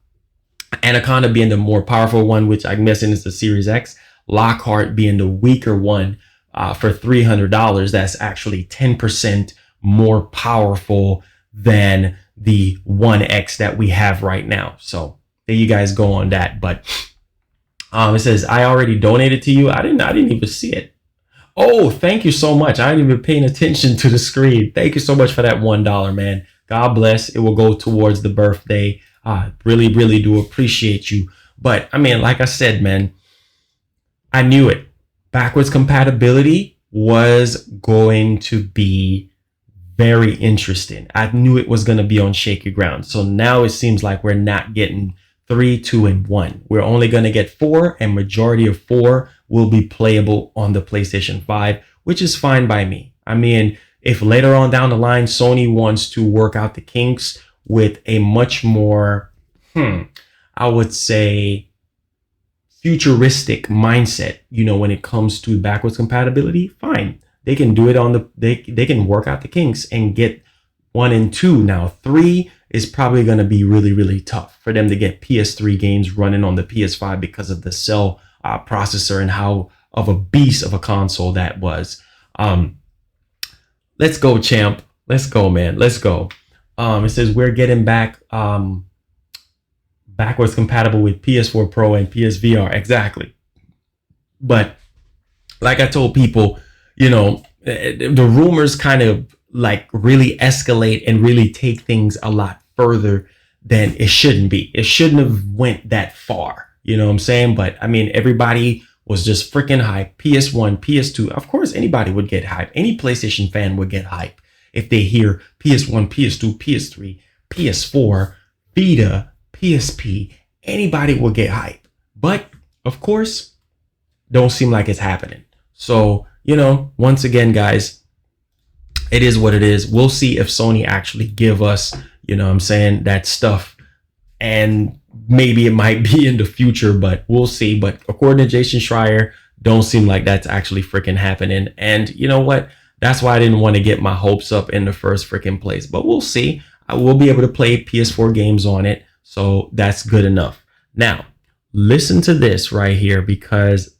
Anaconda being the more powerful one, which I'm guessing is the Series X. Lockhart being the weaker one for $300. That's actually 10% more powerful than the One X that we have right now. So there you guys go on that. But it says, I already donated to you. I didn't even see it. Oh, thank you so much. I didn't even paying attention to the screen. Thank you so much for that $1, man. God bless. It will go towards the birthday. Really, really do appreciate you. But I mean, like I said, man, I knew it. Backwards compatibility was going to be very interesting. I knew it was going to be on shaky ground. So now it seems like we're not getting 3, 2, and 1. We're only going to get 4, and majority of 4 will be playable on the PlayStation 5, which is fine by me. I mean, if later on down the line, Sony wants to work out the kinks with a much more, I would say, futuristic mindset, you know, when it comes to backwards compatibility, fine. They can do it on the, they can work out the kinks and get 1 and 2. Now 3 is probably going to be really, really tough for them to get PS3 games running on the PS5 because of the cell processor and how of a beast of a console that was. Let's go, champ. Let's go, man. Let's go. It says we're getting back backwards compatible with PS4 Pro and PSVR. Exactly. But like I told people, you know, the rumors kind of like really escalate and really take things a lot further than it shouldn't be. It shouldn't have went that far. You know what I'm saying? But I mean, everybody was just freaking hype. PS1, PS2. Of course, anybody would get hype. Any PlayStation fan would get hype if they hear PS1, PS2, PS3, PS4, Vita, PSP. Anybody will get hype. But of course, don't seem like it's happening. So, you know, once again, guys, it is what it is. We'll see if Sony actually give us, you know what I'm saying, that stuff. And maybe it might be in the future, but we'll see. But according to Jason Schreier, don't seem like that's actually freaking happening. And you know what? That's why I didn't want to get my hopes up in the first freaking place. But we'll see. I will be able to play PS4 games on it. So that's good enough. Now, listen to this right here because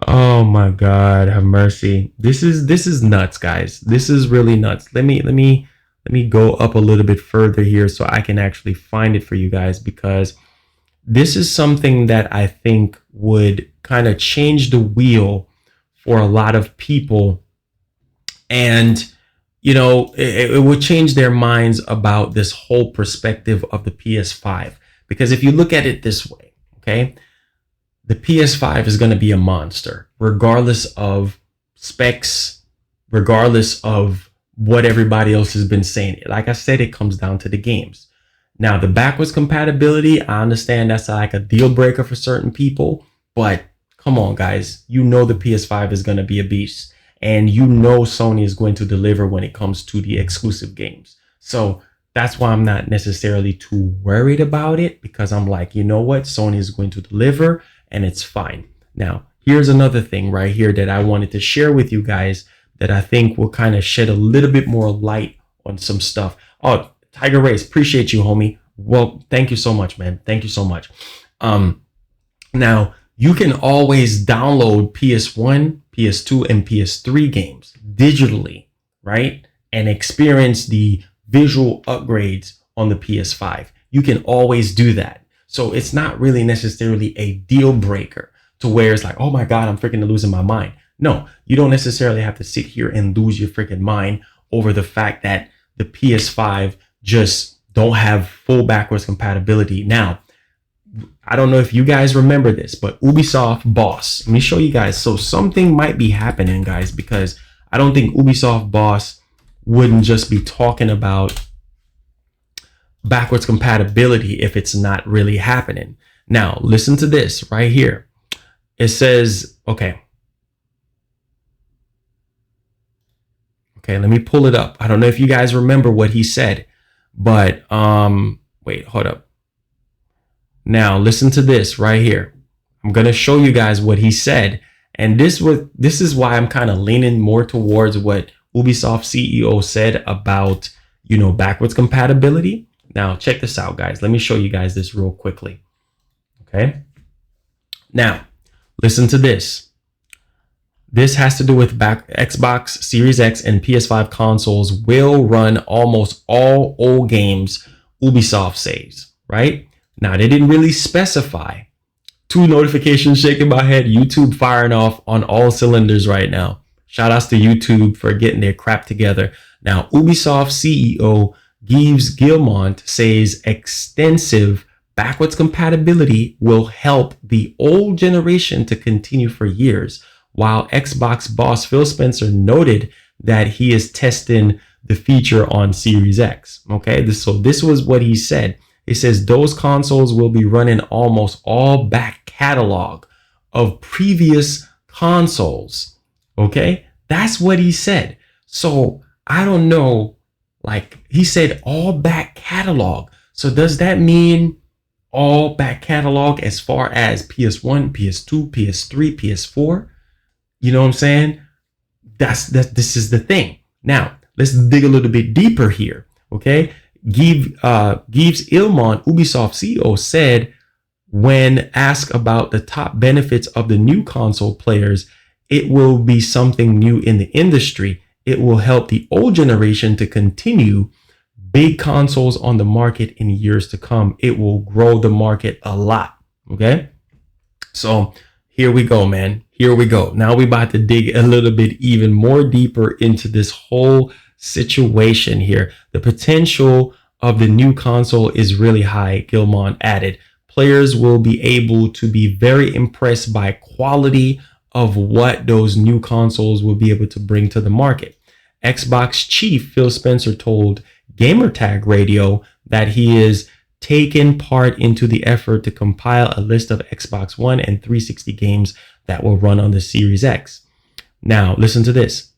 oh my God, have mercy. This is nuts, guys. This is really nuts. Let me go up a little bit further here so I can actually find it for you guys, because this is something that I think would kind of change the wheel for a lot of people. And, you know, it would change their minds about this whole perspective of the PS5. Because if you look at it this way, okay, the PS5 is going to be a monster, regardless of specs, regardless of what everybody else has been saying. Like I said, it comes down to the games. Now, the backwards compatibility, I understand that's like a deal breaker for certain people, but come on, guys, you know the PS5 is going to be a beast, and you know Sony is going to deliver when it comes to the exclusive games. So that's why I'm not necessarily too worried about it, because I'm like, you know what, Sony is going to deliver and it's fine. Now, here's another thing right here that I wanted to share with you guys that I think will kind of shed a little bit more light on some stuff. Oh, Tiger Race, appreciate you, homie. Well, thank you so much, man. Thank you so much. Now, you can always download PS1, PS2, and PS3 games digitally, right? And experience the visual upgrades on the PS5. You can always do that. So it's not really necessarily a deal breaker to where it's like, oh my God, I'm freaking losing my mind. No, you don't necessarily have to sit here and lose your freaking mind over the fact that the PS5 just don't have full backwards compatibility. Now, I don't know if you guys remember this, but Ubisoft boss, let me show you guys. So something might be happening, guys, because I don't think Ubisoft boss wouldn't just be talking about backwards compatibility if it's not really happening. Now, listen to this right here. It says, okay, let me pull it up. I don't know if you guys remember what he said, but wait, hold up. Now, listen to this right here. I'm going to show you guys what he said. And this is why I'm kind of leaning more towards what Ubisoft CEO said about, you know, backwards compatibility. Now, check this out, guys. Let me show you guys this real quickly. Okay. Now, listen to this. This has to do with Xbox Series X and PS5 consoles will run almost all old games Ubisoft saves, right? Now, they didn't really specify. Two notifications shaking my head. YouTube firing off on all cylinders right now. Shout outs to YouTube for getting their crap together. Now, Ubisoft CEO Yves Guillemot says extensive backwards compatibility will help the old generation to continue for years, while Xbox boss Phil Spencer noted that he is testing the feature on Series X. Okay, so this was what he said. He says those consoles will be running almost all back catalog of previous consoles. Okay, that's what he said. So I don't know, like he said all back catalog. So does that mean all back catalog as far as PS1, PS2, PS3, PS4? You know what I'm saying? This is the thing. Now, let's dig a little bit deeper here. Okay. Yves Guillemot, Ubisoft CEO, said when asked about the top benefits of the new console players, it will be something new in the industry. It will help the old generation to continue big consoles on the market in years to come. It will grow the market a lot. Okay. So here we go, man. Here we go. Now we're about to dig a little bit even more deeper into this whole situation here. The potential of the new console is really high, Guillemot added. Players will be able to be very impressed by quality of what those new consoles will be able to bring to the market. Xbox chief Phil Spencer told Gamertag Radio that he is taking part into the effort to compile a list of Xbox One and 360 games that will run on the Series X. Now, listen to this.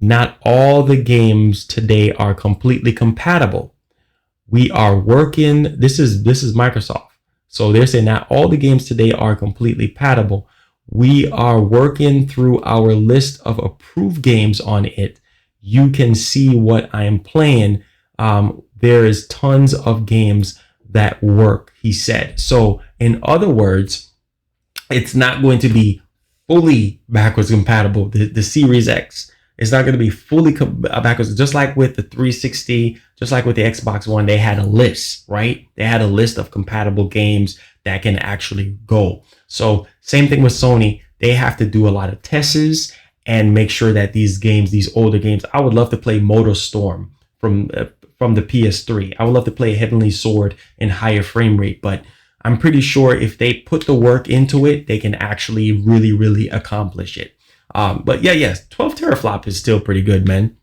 Not all the games today are completely compatible. We are working, this is Microsoft. So they're saying not all the games today are completely compatible. We are working through our list of approved games on it. You can see what I am playing. there is tons of games that work, he said. So in other words, it's not going to be fully backwards compatible. The Series X, it's not going to be fully backwards, just like with the 360, just like with the Xbox One. They had a list, right? They had a list of compatible games that can actually go. So same thing with Sony. They have to do a lot of tests and make sure that these games, these older games, I would love to play MotorStorm from the PS3. I would love to play Heavenly Sword in higher frame rate, but I'm pretty sure if they put the work into it, they can actually really, really accomplish it. But yes, 12 teraflop is still pretty good, man.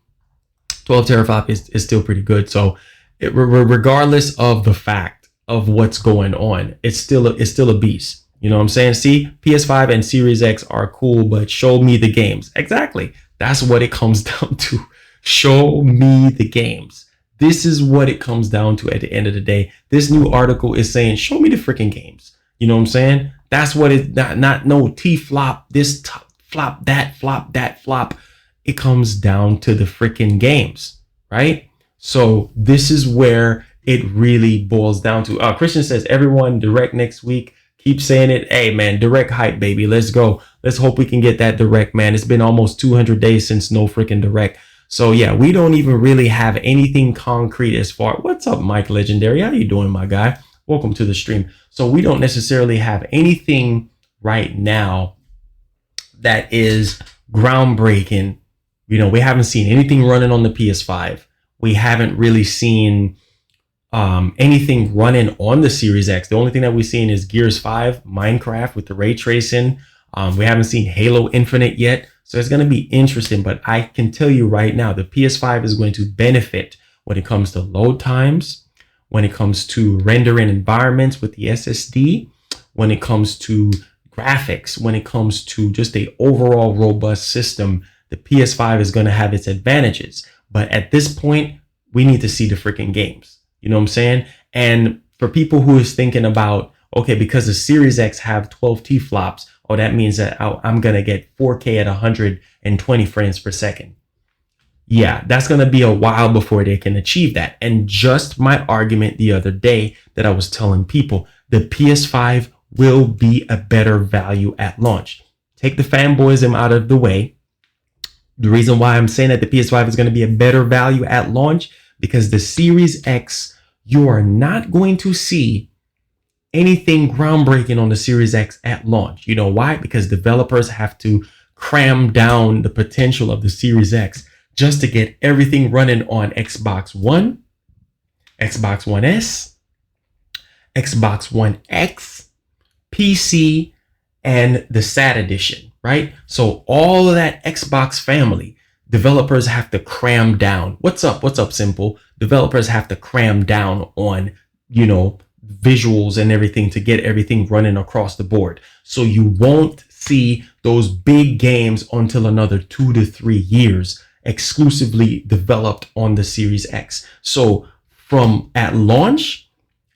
12 teraflop is still pretty good. So regardless of the fact of what's going on, it's still a beast. You know what I'm saying? See, PS5 and Series X are cool, but show me the games. Exactly. That's what it comes down to. Show me the games. This is what it comes down to at the end of the day. This new article is saying, show me the freaking games. You know what I'm saying? That's what it's not no T-flop, this flop, that flop. It comes down to the freaking games, right? So this is where it really boils down to. Christian says, everyone direct next week. Keep saying it. Hey, man, direct hype, baby. Let's go. Let's hope we can get that direct, man. It's been almost 200 days since no freaking direct. So, yeah, we don't even really have anything concrete as far. What's up, Mike Legendary? How you doing, my guy? Welcome to the stream. So we don't necessarily have anything right now that is groundbreaking. You know, we haven't seen anything running on the PS5. We haven't really seen anything running on the Series X. The only thing that we've seen is Gears 5, Minecraft with the ray tracing. We haven't seen Halo Infinite yet. So it's going to be interesting, but I can tell you right now, the PS5 is going to benefit when it comes to load times, when it comes to rendering environments with the SSD, when it comes to graphics, when it comes to just a overall robust system. The PS5 is going to have its advantages. But at this point, we need to see the freaking games. You know what I'm saying? And for people who is thinking about, okay, because the Series X have 12 T-flops, oh, that means that I'm going to get 4K at 120 frames per second. Yeah, that's going to be a while before they can achieve that. And just my argument the other day that I was telling people, the PS5 will be a better value at launch. Take the fanboyism out of the way. The reason why I'm saying that the PS5 is going to be a better value at launch, because the Series X, you are not going to see anything groundbreaking on the Series X at launch. You know why? Because developers have to cram down the potential of the Series X just to get everything running on Xbox One, Xbox One S, Xbox One X, PC, and the SAT edition, right? So all of that Xbox family, developers have to cram down. What's up, Simple? Developers have to cram down on, you know, visuals and everything to get everything running across the board. So you won't see those big games until another 2 to 3 years exclusively developed on the Series X. So from at launch,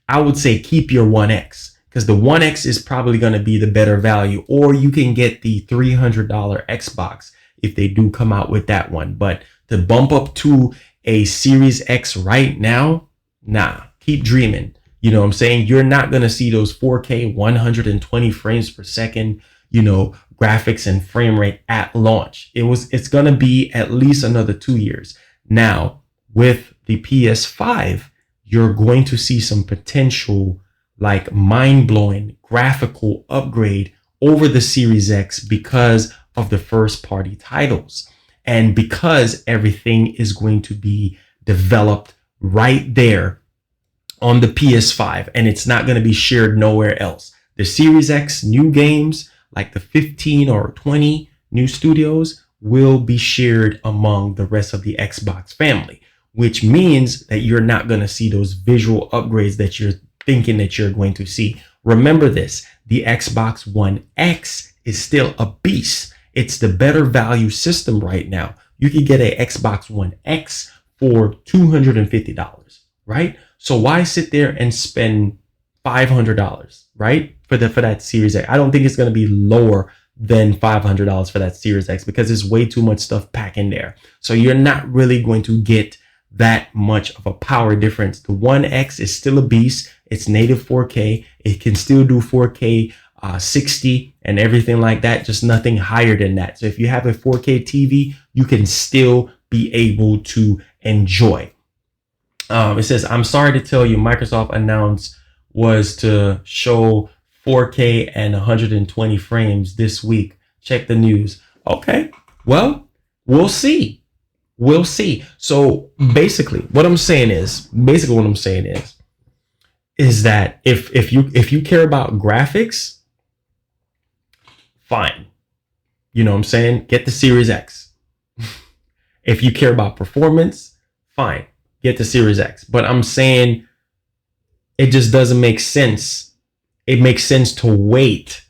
I would say keep your 1X, because the 1X is probably going to be the better value, or you can get the $300 Xbox if they do come out with that one. But to bump up to a Series X right now, nah, keep dreaming. You know what I'm saying? You're not going to see those 4K 120 frames per second, you know, graphics and frame rate at launch. It's going to be at least another 2 years. Now, with the PS5, you're going to see some potential, like mind-blowing graphical upgrade over the Series X because of the first party titles. And because everything is going to be developed right there on the PS5, and it's not going to be shared nowhere else. The Series X new games, like the 15 or 20 new studios, will be shared among the rest of the Xbox family, which means that you're not going to see those visual upgrades that you're thinking that you're going to see. Remember this, the Xbox One X is still a beast. It's the better value system right now. You can get a Xbox One X for $250, right? So why sit there and spend $500, right? For that Series X. I don't think it's going to be lower than $500 for that Series X because there's way too much stuff packed in there. So you're not really going to get that much of a power difference. The One X is still a beast. It's native 4K. It can still do 4K 60 and everything like that, just nothing higher than that. So if you have a 4K TV, you can still be able to enjoy. It says, I'm sorry to tell you, Microsoft announced was to show 4K and 120 frames this week. Check the news. Okay, well, we'll see. We'll see. So basically what I'm saying is that if you care about graphics, fine. You know what I'm saying? Get the Series X. If you care about performance, fine. Get the Series X. But I'm saying it just doesn't make sense. It makes sense to wait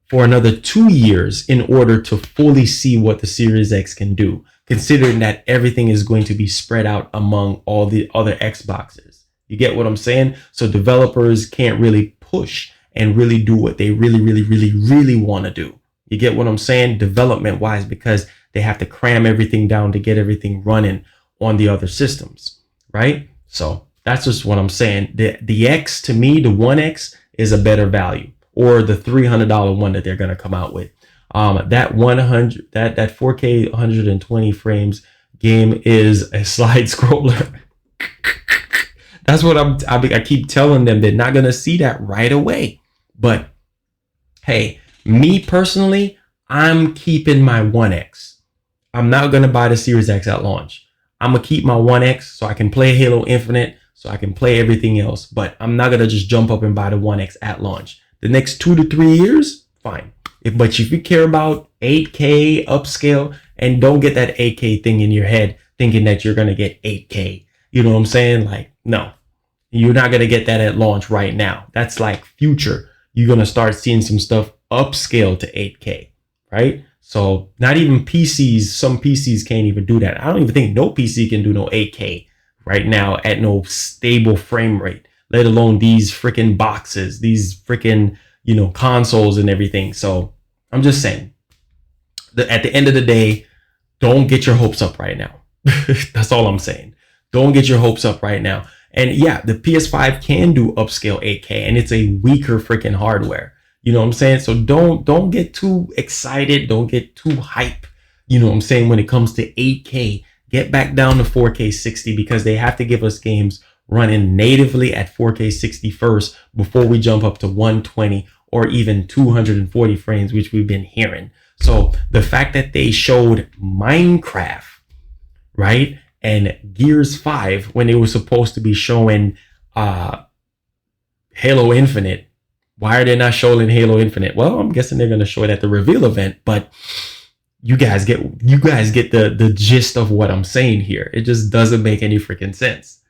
for another 2 years in order to fully see what the Series X can do, considering that everything is going to be spread out among all the other Xboxes. You get what I'm saying? So developers can't really push and really do what they really want to do. You get what I'm saying? Development wise, because they have to cram everything down to get everything running on the other systems, right? So that's just what I'm saying. The X, to me, the One X is a better value, or the $300 one that they're going to come out with. That 4K 120 frames game is a slide scroller. That's what I keep telling them. They're not going to see that right away. But hey, me personally, I'm keeping my One X. I'm not going to buy the Series X at launch. I'm going to keep my One X so I can play Halo Infinite, so I can play everything else. But I'm not going to just jump up and buy the One X at launch. The next 2 to 3 years, fine. But if you care about 8K upscale, and don't get that 8K thing in your head thinking that you're going to get 8K. You know what I'm saying? Like, no, you're not going to get that at launch right now. That's like future. You're going to start seeing some stuff upscale to 8K, right? So not even PCs, some PCs can't even do that. I don't even think no PC can do no 8K right now at no stable frame rate, let alone these freaking boxes, these freaking, consoles and everything. So I'm just saying that at the end of the day, don't get your hopes up right now. That's all I'm saying. Don't get your hopes up right now. And yeah, the PS5 can do upscale 8K, and it's a weaker freaking hardware. You know what I'm saying? So don't get too excited. Don't get too hype. You know what I'm saying? When it comes to 8K, get back down to 4K 60, because they have to give us games running natively at 4K 60 first before we jump up to 120 or even 240 frames, which we've been hearing. So the fact that they showed Minecraft, right, and Gears 5 when they were supposed to be showing Halo Infinite, why are they not showing Halo Infinite? Well, I'm guessing they're going to show it at the reveal event, but you guys get the gist of what I'm saying here. It just doesn't make any freaking sense.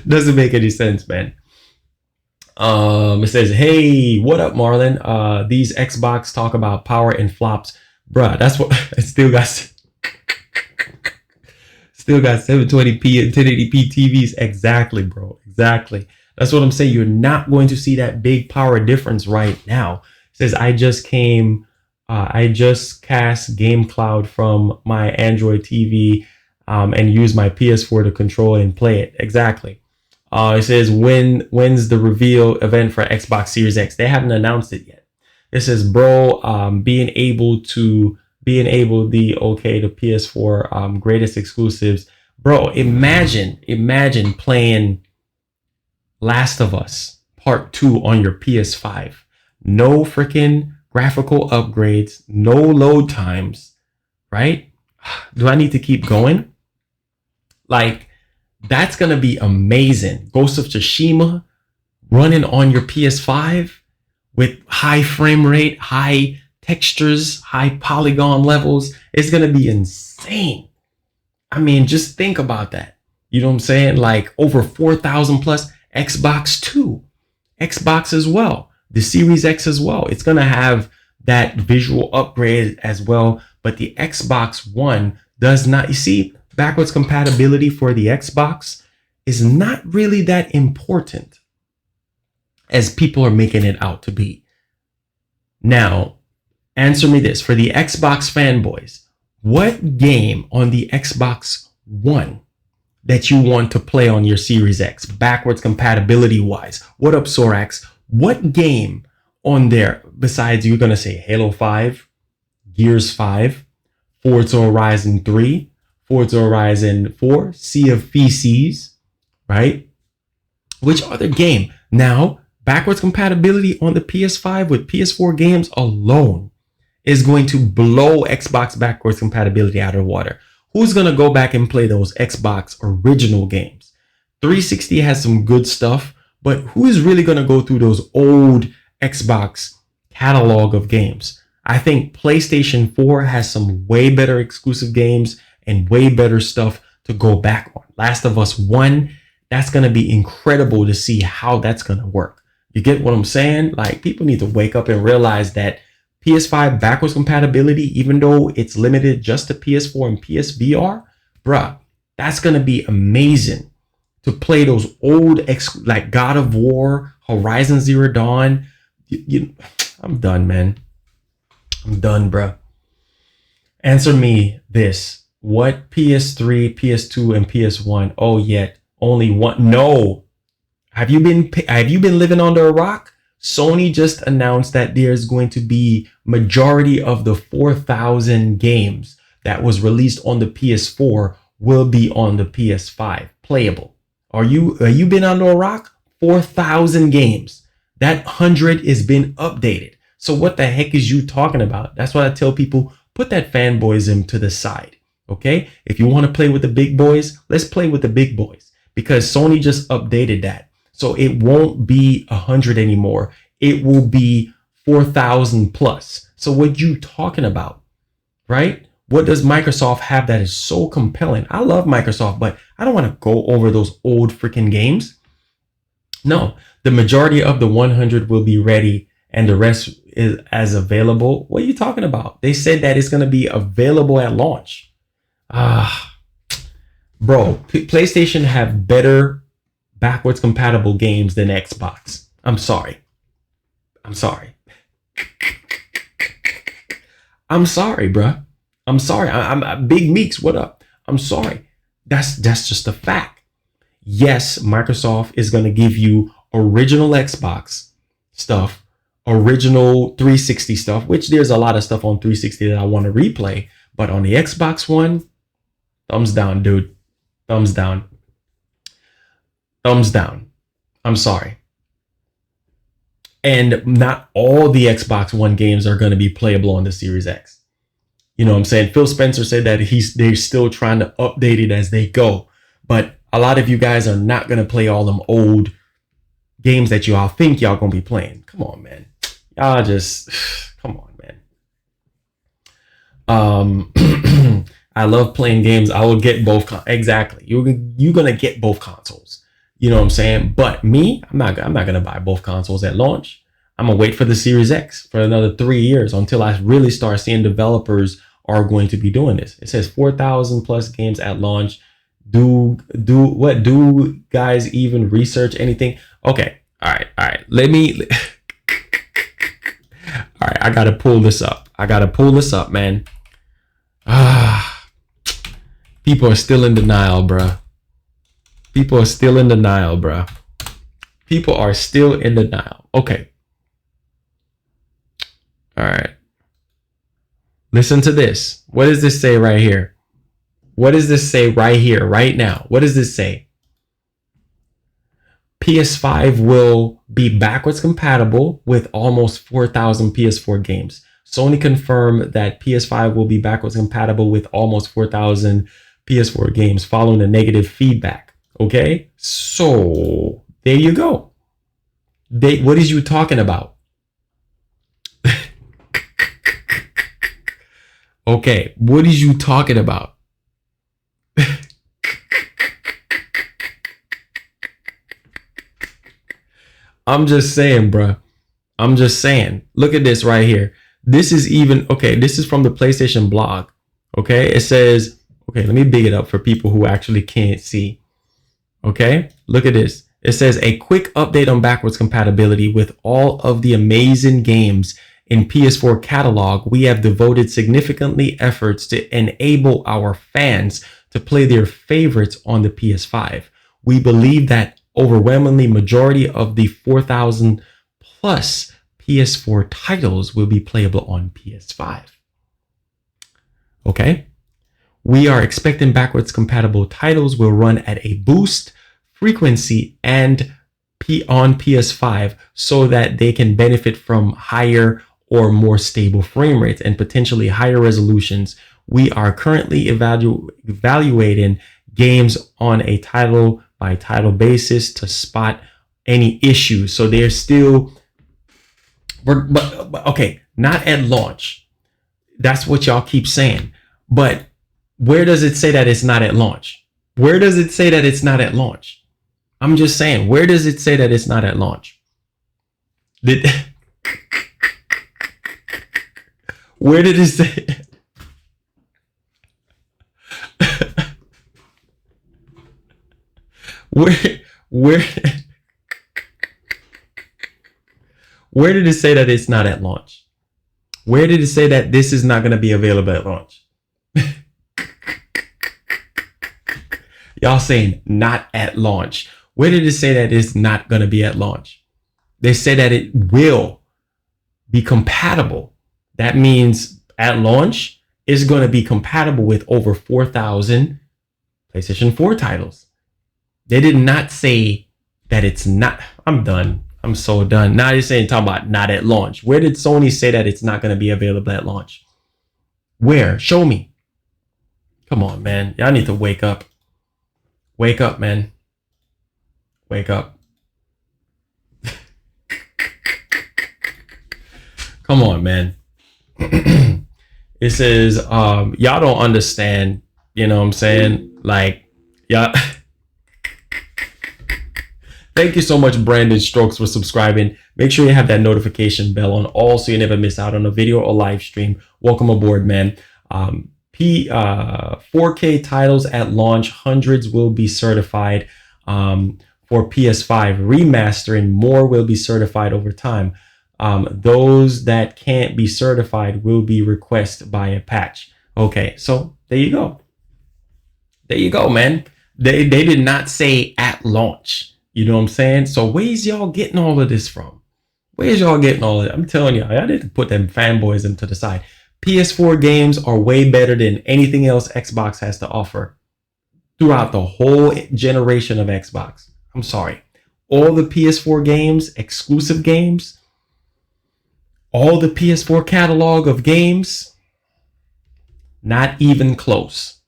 Doesn't make any sense, man. It says, hey, what up, Marlon? These Xbox talk about power and flops. Bruh, that's what it still got 720p and 1080p TVs. Exactly, bro. Exactly. That's what I'm saying. You're not going to see that big power difference right now. It says, I just cast Game Cloud from my Android TV and use my PS4 to control and play it. Exactly. It says, when's the reveal event for Xbox Series X? They haven't announced it yet. It says, bro, being able the PS4 greatest exclusives. Bro, imagine playing Last of Us Part 2 on your PS5. No freaking graphical upgrades, no load times, right? Do I need to keep going? Like, that's going to be amazing. Ghost of Tsushima running on your PS5 with high frame rate, high textures, high polygon levels. It's going to be insane. I mean, just think about that. You know what I'm saying? Like over 4,000 plus. Xbox 2, Xbox as well, the Series X as well. It's going to have that visual upgrade as well. But the Xbox One does not. You see, backwards compatibility for the Xbox is not really that important as people are making it out to be. Now, answer me this. For the Xbox fanboys, What game on the Xbox One that you want to play on your Series X, backwards compatibility wise? What up, Sorax? What game on there besides you're going to say Halo 5, Gears 5, Forza Horizon 3, Forza Horizon 4, Sea of Feces, right? Which other game? Now, backwards compatibility on the PS5 with PS4 games alone is going to blow Xbox backwards compatibility out of the water. Who's going to go back and play those Xbox original games? 360 has some good stuff, but who is really going to go through those old Xbox catalog of games? I think PlayStation 4 has some way better exclusive games and way better stuff to go back on. Last of Us 1, that's going to be incredible to see how that's going to work. You get what I'm saying? Like, people need to wake up and realize that PS5 backwards compatibility, even though it's limited just to PS4 and PSVR, bruh, that's going to be amazing to play those old, like God of War, Horizon Zero Dawn. I'm done, man. I'm done, bruh. Answer me this. What PS3, PS2, and PS1? Oh, yet only one. No. Have you been living under a rock? Sony just announced that there's going to be majority of the 4,000 games that was released on the PS4 will be on the PS5 playable. Are you been under a rock? 4,000 games. That 100 is been updated. So what the heck is you talking about? That's why I tell people, put that fanboyism to the side. Okay? If you want to play with the big boys, let's play with the big boys, because Sony just updated that. So it won't be 100 anymore. It will be 4,000 plus. So what you talking about, right? What does Microsoft have that is so compelling? I love Microsoft, but I don't want to go over those old freaking games. No, the majority of the 100 will be ready and the rest is as available. What are you talking about? They said that it's going to be available at launch. Bro, PlayStation have better backwards compatible games than Xbox. I'm sorry. I'm sorry, bruh. I'm sorry. I'm Big Meeks. What up? I'm sorry. That's just a fact. Yes, Microsoft is going to give you original Xbox stuff, original 360 stuff, which there's a lot of stuff on 360 that I want to replay. But on the Xbox One, thumbs down, dude. Thumbs down. Thumbs down. I'm sorry. And not all the Xbox One games are going to be playable on the Series X. You know what I'm saying? Phil Spencer said that they're still trying to update it as they go. But a lot of you guys are not going to play all them old games that y'all think y'all going to be playing. Come on, man. Y'all just, come on, man. I love playing games. I will get both. Exactly. You're going to get both consoles. You know what I'm saying? But me, I'm not going to buy both consoles at launch. I'm going to wait for the Series X for another 3 years until I really start seeing developers are going to be doing this. It says 4,000 plus games at launch. Do guys even research anything? Okay. All right. All right. I got to pull this up. Man. People are still in denial, bruh. People are still in denial, bruh. People are still in denial. Okay. All right. Listen to this. What does this say right here? What does this say right here, right now? What does this say? PS5 will be backwards compatible with almost 4,000 PS4 games. Sony confirmed that PS5 will be backwards compatible with almost 4,000 PS4 games following the negative feedback. Okay, so there you go. What is you talking about? Okay, what is you talking about? I'm just saying, bruh. I'm just saying. Look at this right here. This is even, okay, this is from the PlayStation blog. Okay, it says, okay, let me big it up for people who actually can't see. Okay, look at this. It says a quick update on backwards compatibility with all of the amazing games in PS4 catalog, we have devoted significantly efforts to enable our fans to play their favorites on the PS5. We believe that overwhelmingly majority of the 4,000 plus PS4 titles will be playable on PS5. Okay. We are expecting backwards compatible titles will run at a boost frequency and on PS5 so that they can benefit from higher or more stable frame rates and potentially higher resolutions. We are currently evaluating games on a title by title basis to spot any issues. So they're still, but okay, not at launch. That's what y'all keep saying. But where does it say that it's not at launch? Where does it say that it's not at launch? I'm just saying, where does it say that it's not at launch? Where did it say? Where did it say that it's not at launch? Where did it say that this is not going to be available at launch? Y'all saying not at launch. Where did it say that it's not going to be at launch? They say that it will be compatible. That means at launch, it's going to be compatible with over 4,000 PlayStation 4 titles. They did not say that it's not. I'm done. I'm so done. Now you're saying, talking about not at launch. Where did Sony say that it's not going to be available at launch? Where? Show me. Come on, man. Y'all need to wake up. Wake up, man. Wake up. Come on, man. It says, y'all don't understand. You know what I'm saying? Like, yeah. Thank you so much, Brandon Strokes, for subscribing. Make sure you have that notification bell on all so you never miss out on a video or live stream. Welcome aboard, man. 4K titles at launch, hundreds will be certified for PS5. Remastering, more will be certified over time. Those that can't be certified will be requested by a patch. Okay, so there you go. There you go, man. They did not say at launch. You know what I'm saying? So where's y'all getting all of this from? Where's y'all getting all of it? I'm telling y'all, I need to put them fanboys into the side. PS4 games are way better than anything else Xbox has to offer throughout the whole generation of Xbox. I'm sorry. All the PS4 games, exclusive games, all the PS4 catalog of games, not even close.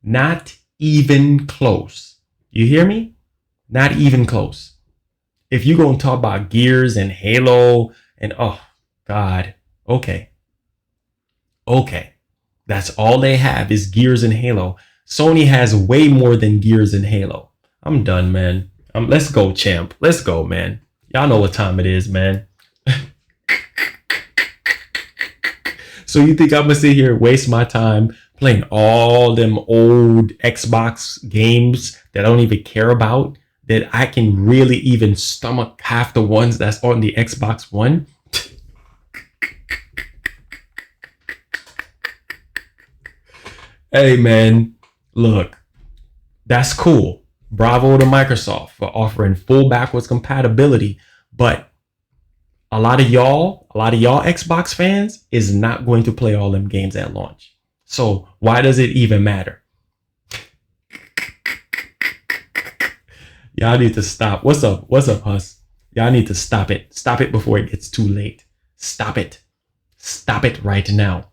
Not even close. You hear me? Not even close. If you're going to talk about Gears and Halo and, oh, God, okay. Okay. That's all they have is Gears and Halo. Sony has way more than Gears and Halo. I'm done, man. Let's go, champ. Let's go, man. Y'all know what time it is, man. So you think I'm going to sit here and waste my time playing all them old Xbox games that I don't even care about, that I can really even stomach half the ones that's on the Xbox One? Hey, man, look, that's cool. Bravo to Microsoft for offering full backwards compatibility. But a lot of y'all Xbox fans is not going to play all them games at launch. So why does it even matter? Y'all need to stop. What's up? What's up, Huss? Y'all need to stop it. Stop it before it gets too late. Stop it. Stop it right now.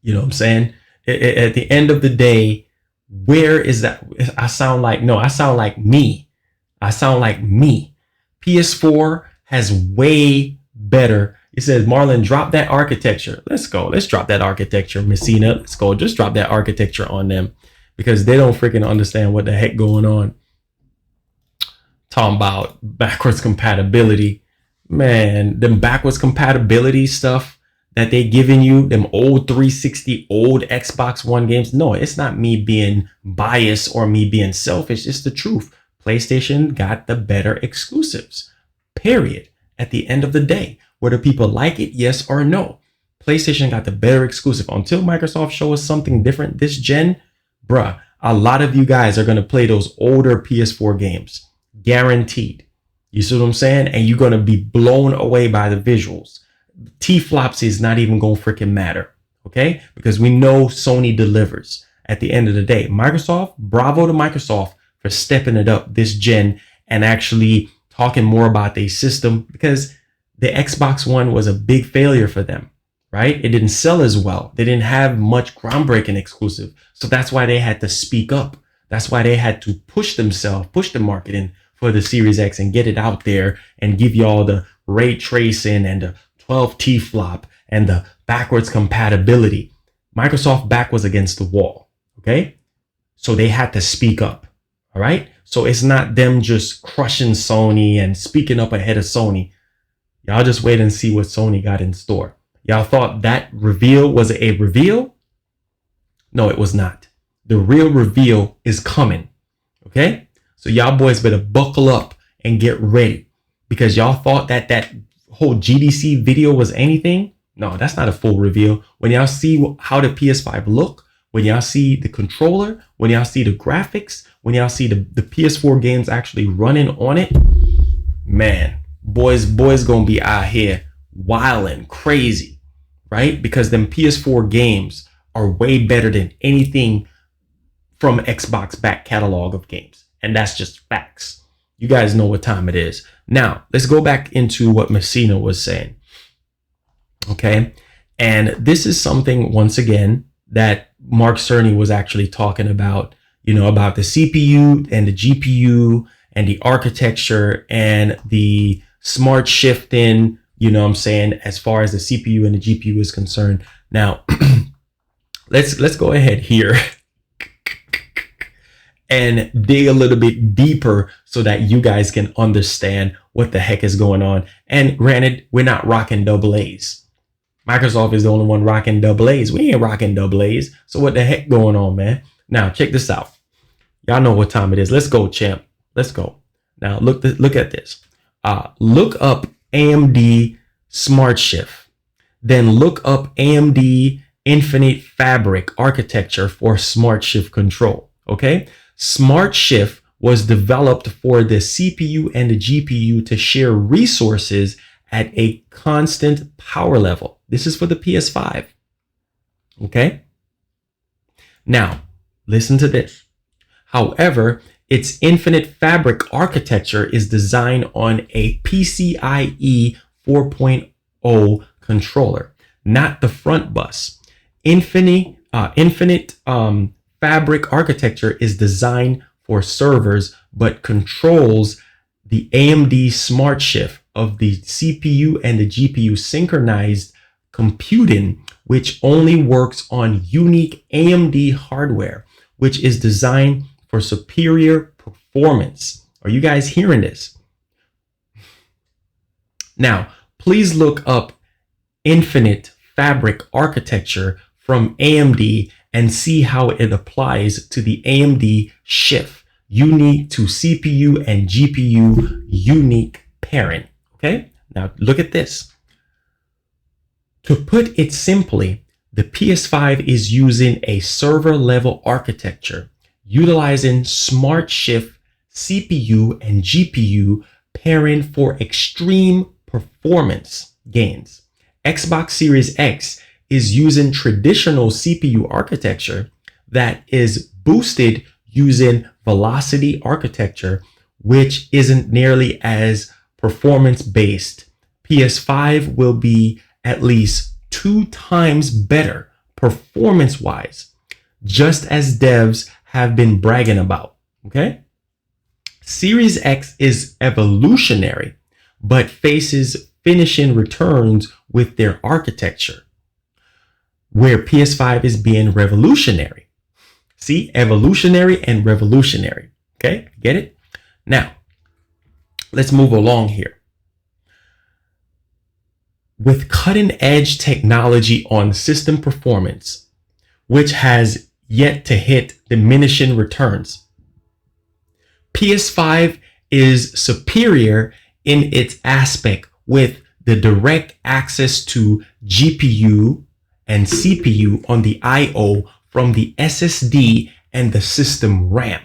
You know what I'm saying? At the end of the day, where is that? I sound like me. I sound like me. PS4 has way better. It says, Marlon, drop that architecture. Let's go. Let's drop that architecture, Messina. Let's go. Just drop that architecture on them because they don't freaking understand what the heck going on. Talking about backwards compatibility. Man, them backwards compatibility stuff that they giving you, them old 360, old Xbox One games. No, it's not me being biased or me being selfish. It's the truth. PlayStation got the better exclusives, period. At the end of the day, Whether people like it, yes or no. PlayStation got the better exclusive. Until Microsoft shows us something different this gen, bruh, a lot of you guys are going to play those older PS4 games. Guaranteed. You see what I'm saying? And you're going to be blown away by the visuals. T-flops is not even going to freaking matter. Okay? Because we know Sony delivers at the end of the day. Microsoft, bravo to Microsoft for stepping it up this gen and actually talking more about their system, because the Xbox One was a big failure for them, right? It didn't sell as well. They didn't have much groundbreaking exclusive. So that's why they had to speak up. That's why they had to push themselves, push the marketing for the Series X and get it out there and give y'all the ray tracing and the 12T flop and the backwards compatibility. Microsoft back was against the wall. Okay. So they had to speak up. All right. So it's not them just crushing Sony and speaking up ahead of Sony. Y'all just wait and see what Sony got in store. Y'all thought that reveal was a reveal? No, it was not. The real reveal is coming. Okay. So y'all boys better buckle up and get ready, because y'all thought that that whole GDC video was anything. No, that's not a full reveal. When y'all see how the PS5 look, when y'all see the controller, when y'all see the graphics, when y'all see the PS4 games actually running on it, man, boys gonna be out here wilding crazy, right? Because them PS4 games are way better than anything from Xbox back catalog of games. And that's just facts. You guys know what time it is. Now, let's go back into what Messina was saying. Okay. And this is something, once again, that Mark Cerny was actually talking about, about the CPU and the GPU and the architecture and the smart shifting, as far as the CPU and the GPU is concerned. Now, let's go ahead here and dig a little bit deeper so that you guys can understand what the heck is going on. And granted, we're not rocking AA's. Microsoft is the only one rocking AA's. We ain't rocking AA's. So what the heck going on, man? Now, check this out. Y'all know what time it is. Let's go, champ. Let's go. Now, look at this. Look up AMD Smart Shift. Then look up AMD Infinite Fabric Architecture for Smart Shift Control. Okay? Smart Shift was developed for the CPU and the GPU to share resources at a constant power level. This is for the PS5. Okay? Now, listen to this. However, its Infinite Fabric architecture is designed on a PCIe 4.0 controller, not the front bus. Infinite Fabric architecture is designed for servers, but controls the AMD Smart Shift of the CPU and the GPU synchronized computing, which only works on unique AMD hardware, which is designed for superior performance. Are you guys hearing this? Now, please look up Infinite Fabric architecture from AMD and see how it applies to the AMD Shift, unique to CPU and GPU unique pairing. Okay, now look at this. To put it simply, the PS5 is using a server level architecture, utilizing Smart Shift CPU and GPU pairing for extreme performance gains. Xbox Series X is using traditional CPU architecture that is boosted using velocity architecture, which isn't nearly as performance based. PS5 will be at least 2 times better performance wise, just as devs have been bragging about. Okay. Series X is evolutionary, but faces finishing returns with their architecture, where PS5 is being revolutionary. See, evolutionary and revolutionary. Okay, get it? Now, let's move along here. With cutting edge technology on system performance, which has yet to hit diminishing returns, PS5 is superior in its aspect with the direct access to GPU and CPU on the I/O from the SSD and the system RAM.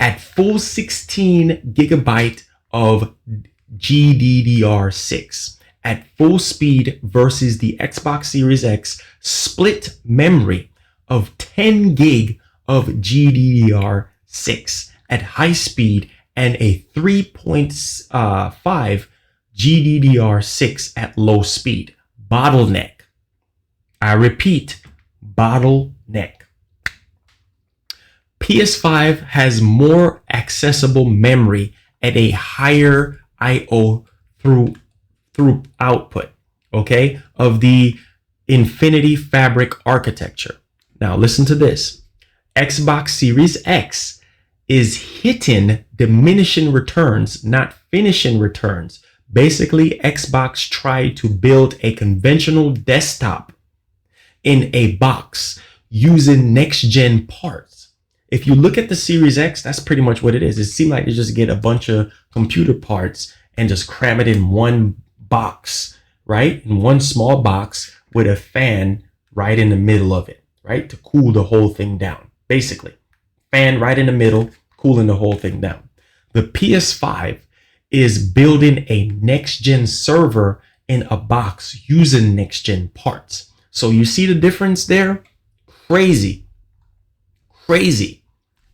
At full 16 gigabyte of GDDR6 at full speed versus the Xbox Series X split memory of 10 gig of GDDR6 at high speed and a 3.5 GDDR6 at low speed. Bottleneck. I repeat, bottleneck. PS5 has more accessible memory at a higher I/O through output, okay, of the Infinity Fabric architecture. Now listen to this. Xbox Series X is hitting diminishing returns, not finishing returns. Basically, Xbox tried to build a conventional desktop in a box using next-gen parts. If you look at the Series X, that's pretty much what it is. It seemed like they just get a bunch of computer parts and just cram it in one box, right? In one small box with a fan right in the middle of it, right? To cool the whole thing down. Basically, fan right in the middle, cooling the whole thing down. The PS5 is building a next-gen server in a box using next-gen parts. So you see the difference there? Crazy. Crazy.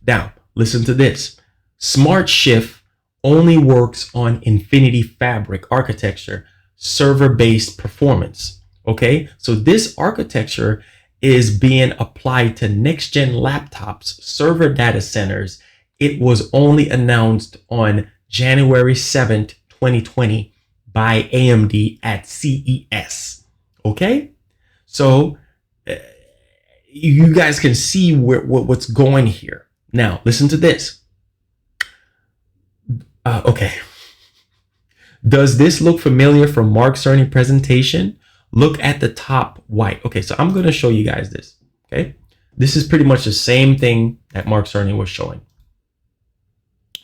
Now, listen to this. Smart Shift only works on Infinity Fabric architecture, server-based performance. Okay, so this architecture is being applied to next-gen laptops, server data centers. It was only announced on January 7th, 2020 by AMD at CES. Okay, so you guys can see what's going here. Now, listen to this. Okay. Does this look familiar from Mark Cerny's presentation? Look at the top white. Okay, so I'm going to show you guys this. Okay, this is pretty much the same thing that Mark Cerny was showing.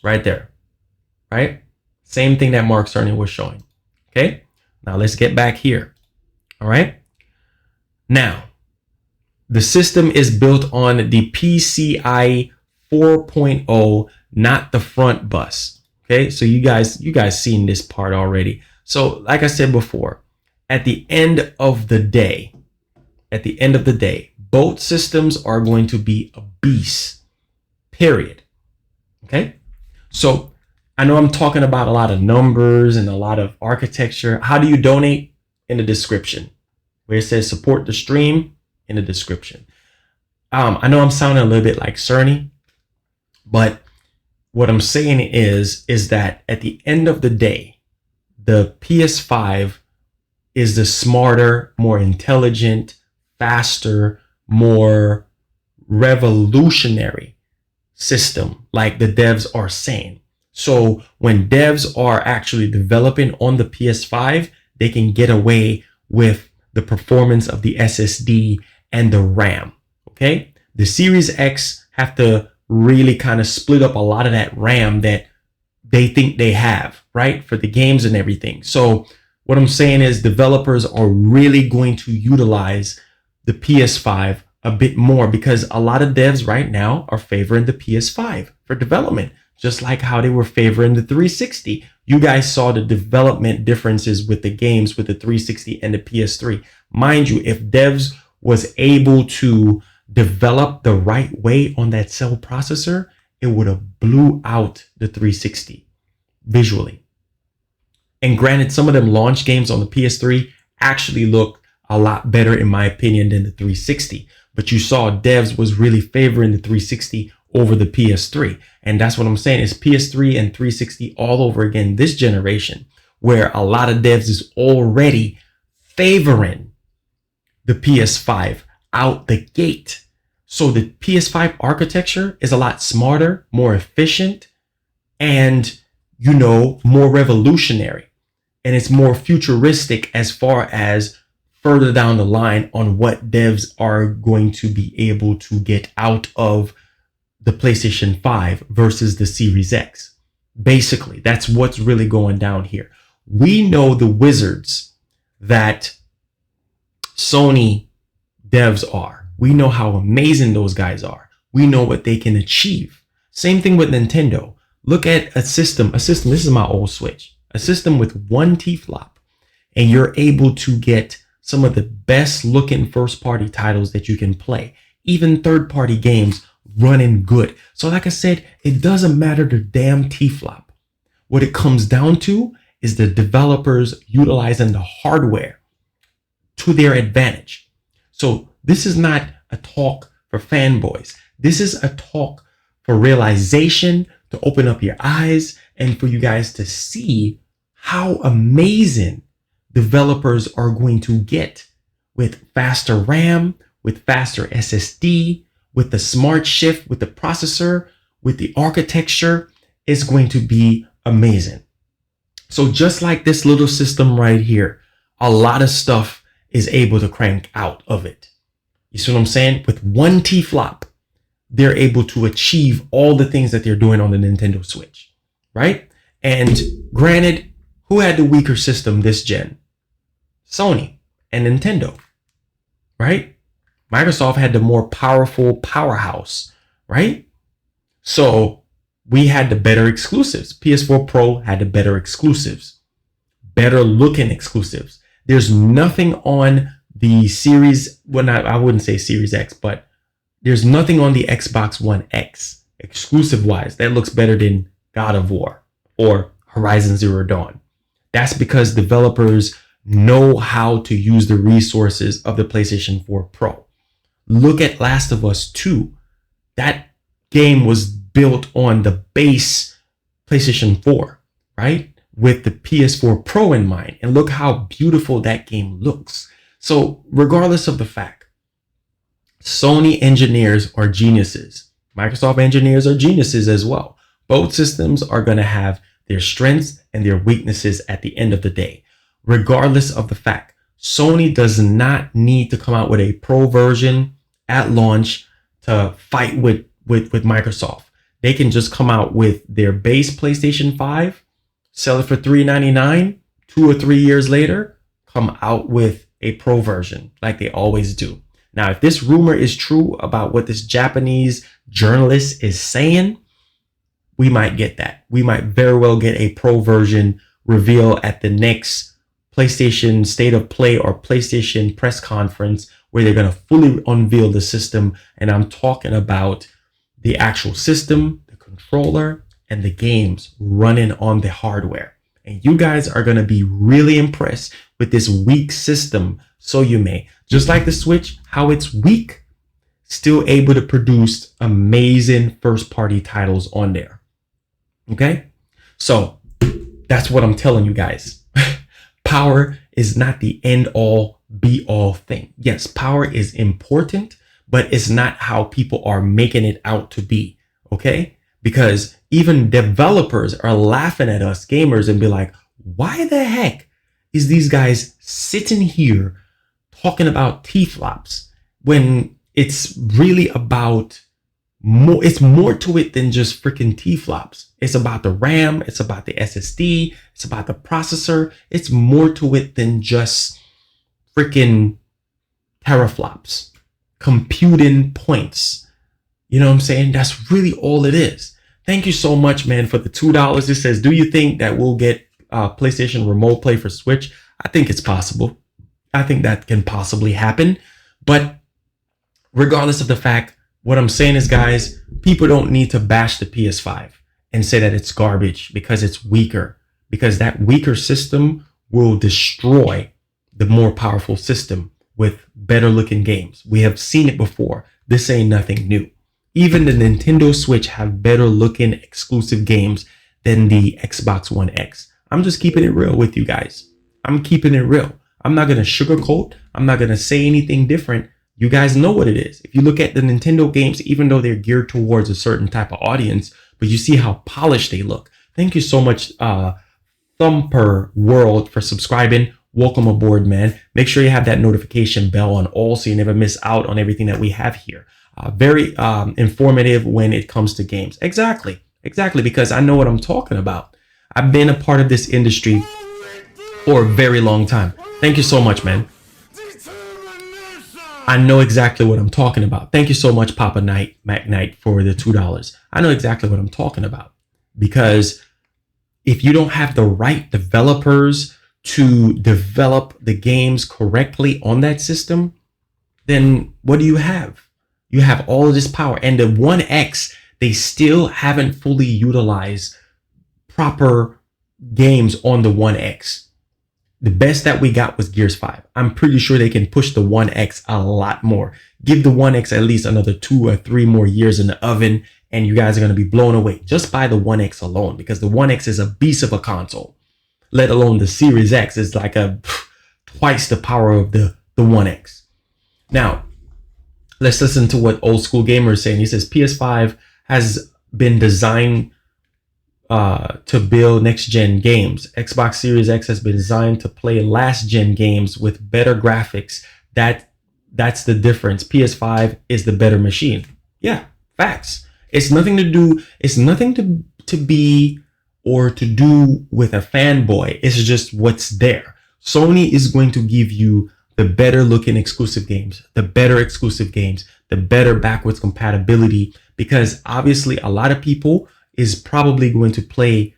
Right there. Right? Same thing that Mark Cerny was showing. Okay, now let's get back here. All right. Now, the system is built on the PCI 4.0, not the front bus. Okay, so you guys seen this part already. So like I said before, at the end of the day, both systems are going to be a beast, period. Okay, so I know I'm talking about a lot of numbers and a lot of architecture. How do you donate? In the description, where it says support the stream, in the description. I know I'm sounding a little bit like Cerny, but what I'm saying is that at the end of the day, the PS5 is the smarter, more intelligent, faster, more revolutionary system, like the devs are saying. So when devs are actually developing on the PS5, they can get away with the performance of the SSD and the RAM. Okay, the Series X have to really kind of split up a lot of that RAM that they think they have, right, for the games and everything. So what I'm saying is developers are really going to utilize the PS5 a bit more, because a lot of devs right now are favoring the PS5 for development, just like how they were favoring the 360. You guys saw the development differences with the games with the 360 and the PS3. Mind you, if devs was able to develop the right way on that cell processor, it would have blew out the 360 visually. And granted, some of them launch games on the PS3 actually look a lot better, in my opinion, than the 360. But you saw devs was really favoring the 360 over the PS3. And that's what I'm saying, is PS3 and 360 all over again this generation, where a lot of devs is already favoring the PS5 out the gate. So the PS5 architecture is a lot smarter, more efficient, and, you know, more revolutionary. And it's more futuristic as far as further down the line on what devs are going to be able to get out of the PlayStation 5 versus the Series X. Basically, that's what's really going down here. We know the wizards that Sony devs are. We know how amazing those guys are. We know what they can achieve. Same thing with Nintendo. Look at a system, this is my old Switch, a system with one T-flop, and you're able to get some of the best looking first party titles that you can play, even third party games running good. So like I said, it doesn't matter the damn T-flop. What it comes down to is the developers utilizing the hardware to their advantage. So this is not a talk for fanboys. This is a talk for realization, to open up your eyes and for you guys to see how amazing developers are going to get with faster RAM, with faster SSD, with the smart shift, with the processor, with the architecture. Is going to be amazing. So just like this little system right here, a lot of stuff is able to crank out of it. You see what I'm saying? With one T-flop, they're able to achieve all the things that they're doing on the Nintendo Switch, right? And granted, who had the weaker system this gen? Sony and Nintendo, right? Microsoft had the more powerful powerhouse, right? So we had the better exclusives. PS4 Pro had the better exclusives, better looking exclusives. There's nothing on the series, well, I wouldn't say Series X, but there's nothing on the Xbox One X exclusive wise that looks better than God of War or Horizon Zero Dawn. That's because developers know how to use the resources of the PlayStation 4 Pro. Look at Last of Us 2. That game was built on the base PlayStation 4, right? With the PS4 Pro in mind. And look how beautiful that game looks. So regardless of the fact, Sony engineers are geniuses. Microsoft engineers are geniuses as well. Both systems are going to have their strengths and their weaknesses at the end of the day. Regardless of the fact, Sony does not need to come out with a pro version at launch to fight with Microsoft. They can just come out with their base PlayStation 5, sell it for $399, 2 or 3 years later, come out with a pro version like they always do. Now, if this rumor is true about what this Japanese journalist is saying, we might get that. We might very well get a pro version reveal at the next PlayStation State of Play or PlayStation press conference, where they're going to fully unveil the system. And I'm talking about the actual system, the controller, and the games running on the hardware. And you guys are going to be really impressed with this weak system. So you may, just like the Switch, how it's weak, still able to produce amazing first party titles on there. Okay. So that's what I'm telling you guys. Power is not the end all be all thing. Yes, power is important, but it's not how people are making it out to be. Okay. Because even developers are laughing at us gamers and be like, why the heck is these guys sitting here talking about T-flops when it's really about more? It's more to it than just freaking T-flops. It's about the RAM. It's about the SSD. It's about the processor. It's more to it than just freaking teraflops, computing points. You know what I'm saying? That's really all it is. Thank you so much, man, for the $2. It says, do you think that we'll get PlayStation Remote Play for Switch? I think it's possible. I think that can possibly happen. But regardless of the fact, what I'm saying is, guys, people don't need to bash the PS5 and say that it's garbage because it's weaker, because that weaker system will destroy the more powerful system with better looking games. We have seen it before. This ain't nothing new. Even the Nintendo Switch have better looking exclusive games than the Xbox One X. I'm just keeping it real with you guys. I'm keeping it real. I'm not going to sugarcoat. I'm not going to say anything different. You guys know what it is. If you look at the Nintendo games, even though they're geared towards a certain type of audience, but you see how polished they look. Thank you so much, Thumper World, for subscribing. Welcome aboard, man. Make sure you have that notification bell on all so you never miss out on everything that we have here. Very informative when it comes to games. Exactly, because I know what I'm talking about. I've been a part of this industry for a very long time. Thank you so much, man. I know exactly what I'm talking about. Thank you so much, Papa Knight, Mac Knight, for the $2. I know exactly what I'm talking about. Because if you don't have the right developers to develop the games correctly on that system, then what do you have? You have all of this power. And the 1X, they still haven't fully utilized proper games on the 1X. The best that we got was Gears 5. I'm pretty sure they can push the 1X a lot more. Give the 1X at least another 2 or 3 more years in the oven, and you guys are going to be blown away just by the 1X alone, because the 1X is a beast of a console, let alone the Series X is like twice the power of the 1X. Now, let's listen to what Old School Gamer is saying. He says PS5 has been designed to build next-gen games. Xbox Series X has been designed to play last-gen games with better graphics. That's the difference. PS5 is the better machine. Yeah, facts. It's nothing to do. It's nothing to be or to do with a fanboy. It's just what's there. Sony is going to give you the better-looking exclusive games, the better exclusive games, the better backwards compatibility, because obviously a lot of people is probably going to play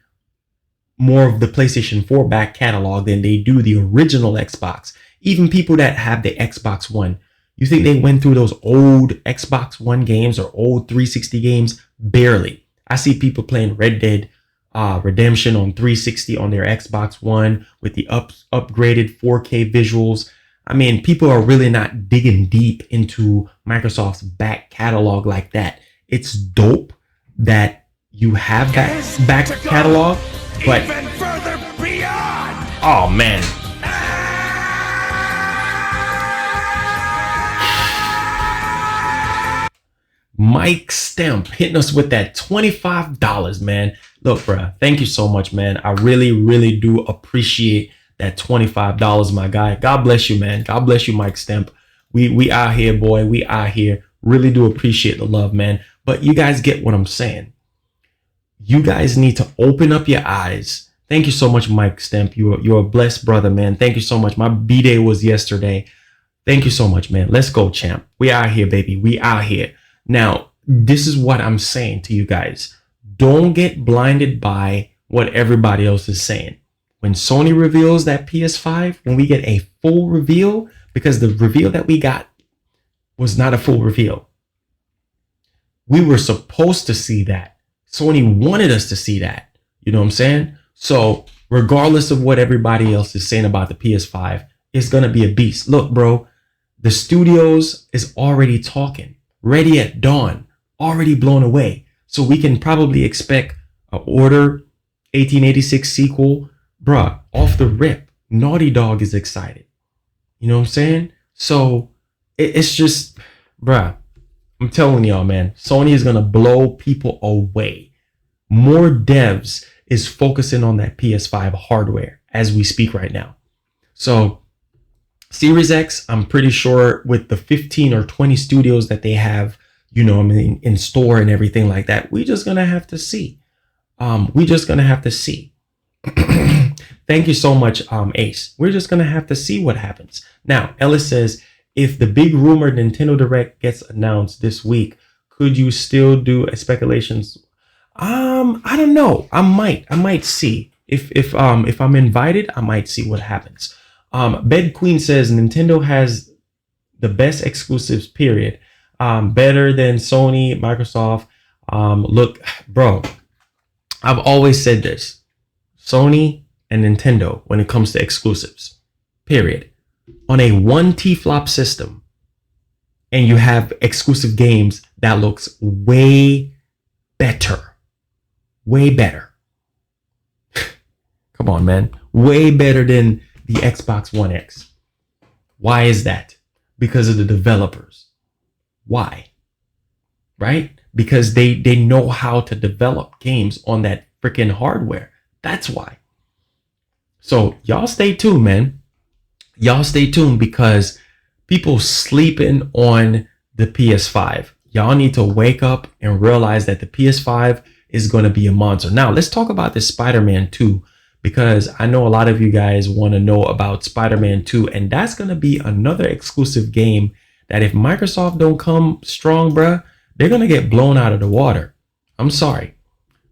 more of the PlayStation 4 back catalog than they do the original Xbox. Even people that have the Xbox One, you think they went through those old Xbox One games or old 360 games? Barely. I see people playing Red Dead Redemption on 360 on their Xbox One with the upgraded 4K visuals. I mean, people are really not digging deep into Microsoft's back catalog like that. It's dope that you have that back catalog, but even further beyond. Oh man. Mike Stemp hitting us with that $25, man. Look, bruh, thank you so much, man. I really do appreciate that $25, my guy. God bless you, man. God bless you, Mike Stemp. We out here, boy. We out here. Really do appreciate the love, man. But you guys get what I'm saying. You guys need to open up your eyes. Thank you so much, Mike Stemp. You're a blessed brother, man. Thank you so much. My B-Day was yesterday. Thank you so much, man. Let's go, champ. We out here, baby. We out here. Now, this is what I'm saying to you guys. Don't get blinded by what everybody else is saying. When Sony reveals that PS5, when we get a full reveal, because the reveal that we got was not a full reveal. We were supposed to see that. Sony wanted us to see that. You know what I'm saying? So regardless of what everybody else is saying about the PS5, it's going to be a beast. Look, bro, the studios is already talking. Ready at Dawn, already blown away. So we can probably expect an Order 1886 sequel. Bruh, off the rip, Naughty Dog is excited. You know what I'm saying? So it's just, bruh, I'm telling y'all, man, Sony is going to blow people away. More devs is focusing on that PS5 hardware as we speak right now. So Series X, I'm pretty sure with the 15 or 20 studios that they have, you know, I mean, in store and everything like that, we're just going to have to see. We're just going to have to see. Thank you so much, Ace. We're just going to have to see what happens. Now, Ellis says, if the big rumored Nintendo Direct gets announced this week, could you still do a speculations? I don't know. I might see. If I'm invited, I might see what happens. Bed Queen says Nintendo has the best exclusives, period. Better than Sony, Microsoft. Look, bro, I've always said this. Sony and Nintendo when it comes to exclusives, period. On a 1 T-flop system, and you have exclusive games that looks way better. Way better. Come on, man. Way better than the Xbox One X. Why is that? Because of the developers. Why? Right? Because they know how to develop games on that freaking hardware. That's why. So y'all stay tuned, man. Y'all stay tuned, because people sleeping on the PS5. Y'all need to wake up and realize that the PS5 is going to be a monster. Now, let's talk about this Spider-Man 2, because I know a lot of you guys want to know about Spider-Man 2, and that's going to be another exclusive game that if Microsoft don't come strong, bruh, they're going to get blown out of the water. I'm sorry.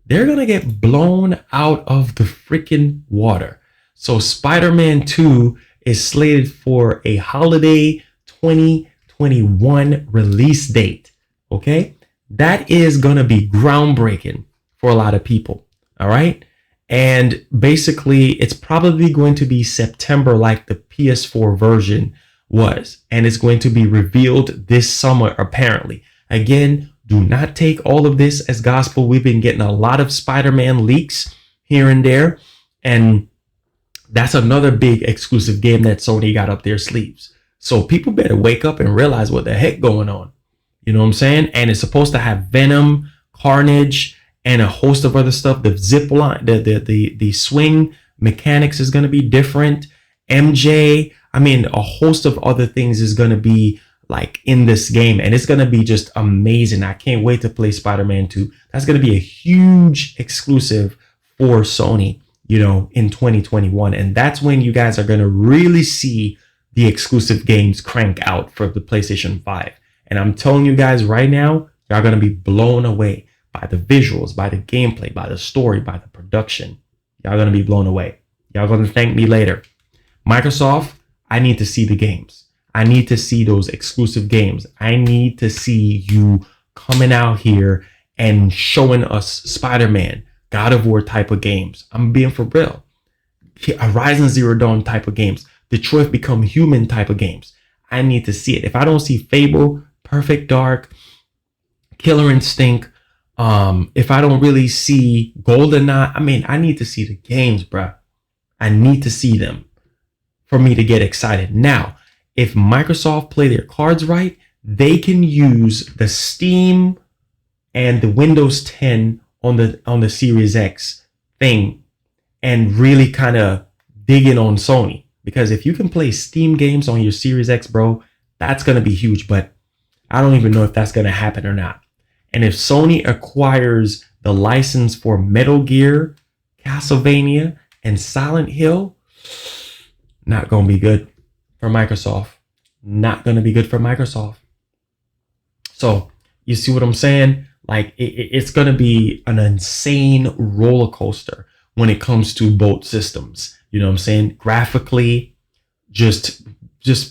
They're going to get blown out of the freaking water. So Spider-Man 2 is slated for a holiday 2021 release date. Okay? That is going to be groundbreaking for a lot of people. All right? And basically, it's probably going to be September like the PS4 version was. And it's going to be revealed this summer, apparently. Again, do not take all of this as gospel. We've been getting a lot of Spider-Man leaks here and there. And that's another big exclusive game that Sony got up their sleeves. So people better wake up and realize what the heck going on. You know what I'm saying? And it's supposed to have Venom, Carnage, and a host of other stuff. The zip line, the swing mechanics is going to be different. MJ, I mean, a host of other things is going to be like in this game, and it's going to be just amazing. I can't wait to play Spider-Man 2. That's going to be a huge exclusive for Sony, you know, in 2021. And that's when you guys are going to really see the exclusive games crank out for the PlayStation 5. And I'm telling you guys right now, y'all going to be blown away by the visuals, by the gameplay, by the story, by the production. Y'all going to be blown away. Y'all going to thank me later. Microsoft, I need to see the games. I need to see those exclusive games. I need to see you coming out here and showing us Spider-Man, God of War type of games. I'm being for real. Horizon Zero Dawn type of games. Detroit Become Human type of games. I need to see it. If I don't see Fable, Perfect Dark, Killer Instinct, if I don't really see GoldenEye, I mean, I need to see the games, bruh. I need to see them for me to get excited. Now, if Microsoft play their cards right, they can use the Steam and the Windows 10 on the Series X thing and really kind of dig in on Sony. Because if you can play Steam games on your Series X, bro, that's going to be huge. But I don't even know if that's going to happen or not. And if Sony acquires the license for Metal Gear, Castlevania, and Silent Hill, not going to be good for Microsoft. Not going to be good for Microsoft. So you see what I'm saying? Like it's going to be an insane roller coaster when it comes to both systems. You know what I'm saying? Graphically, just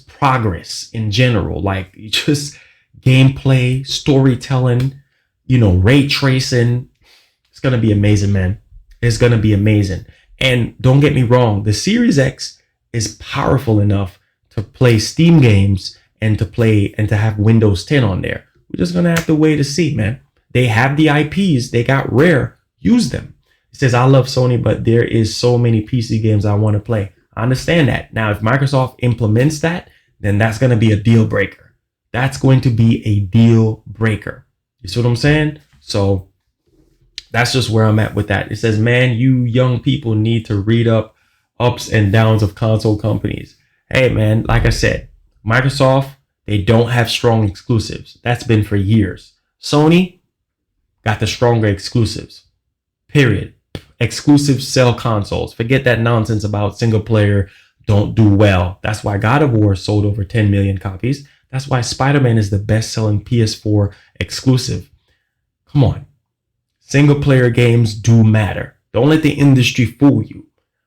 progress in general, like just gameplay, storytelling, you know, ray tracing. It's going to be amazing, man. It's going to be amazing. And don't get me wrong, the Series X is powerful enough to play Steam games and to have Windows 10 on there. We're just going to have to wait to see, man. They have the IPs. They got Rare. Use them. It says, I love Sony, but there is so many PC games I want to play. I understand that. Now, if Microsoft implements that, then that's going to be a deal breaker. That's going to be a deal breaker. You see what I'm saying? So that's just where I'm at with that. It says, man, you young people need to read up ups and downs of console companies. Hey, man, like I said, Microsoft, they don't have strong exclusives. That's been for years. Sony got the stronger exclusives. Period. Exclusives sell consoles. Forget that nonsense about single player don't do well. That's why God of War sold over 10 million copies. That's why Spider-Man is the best-selling PS4 exclusive. Come on. Single player games do matter. Don't let the industry fool you.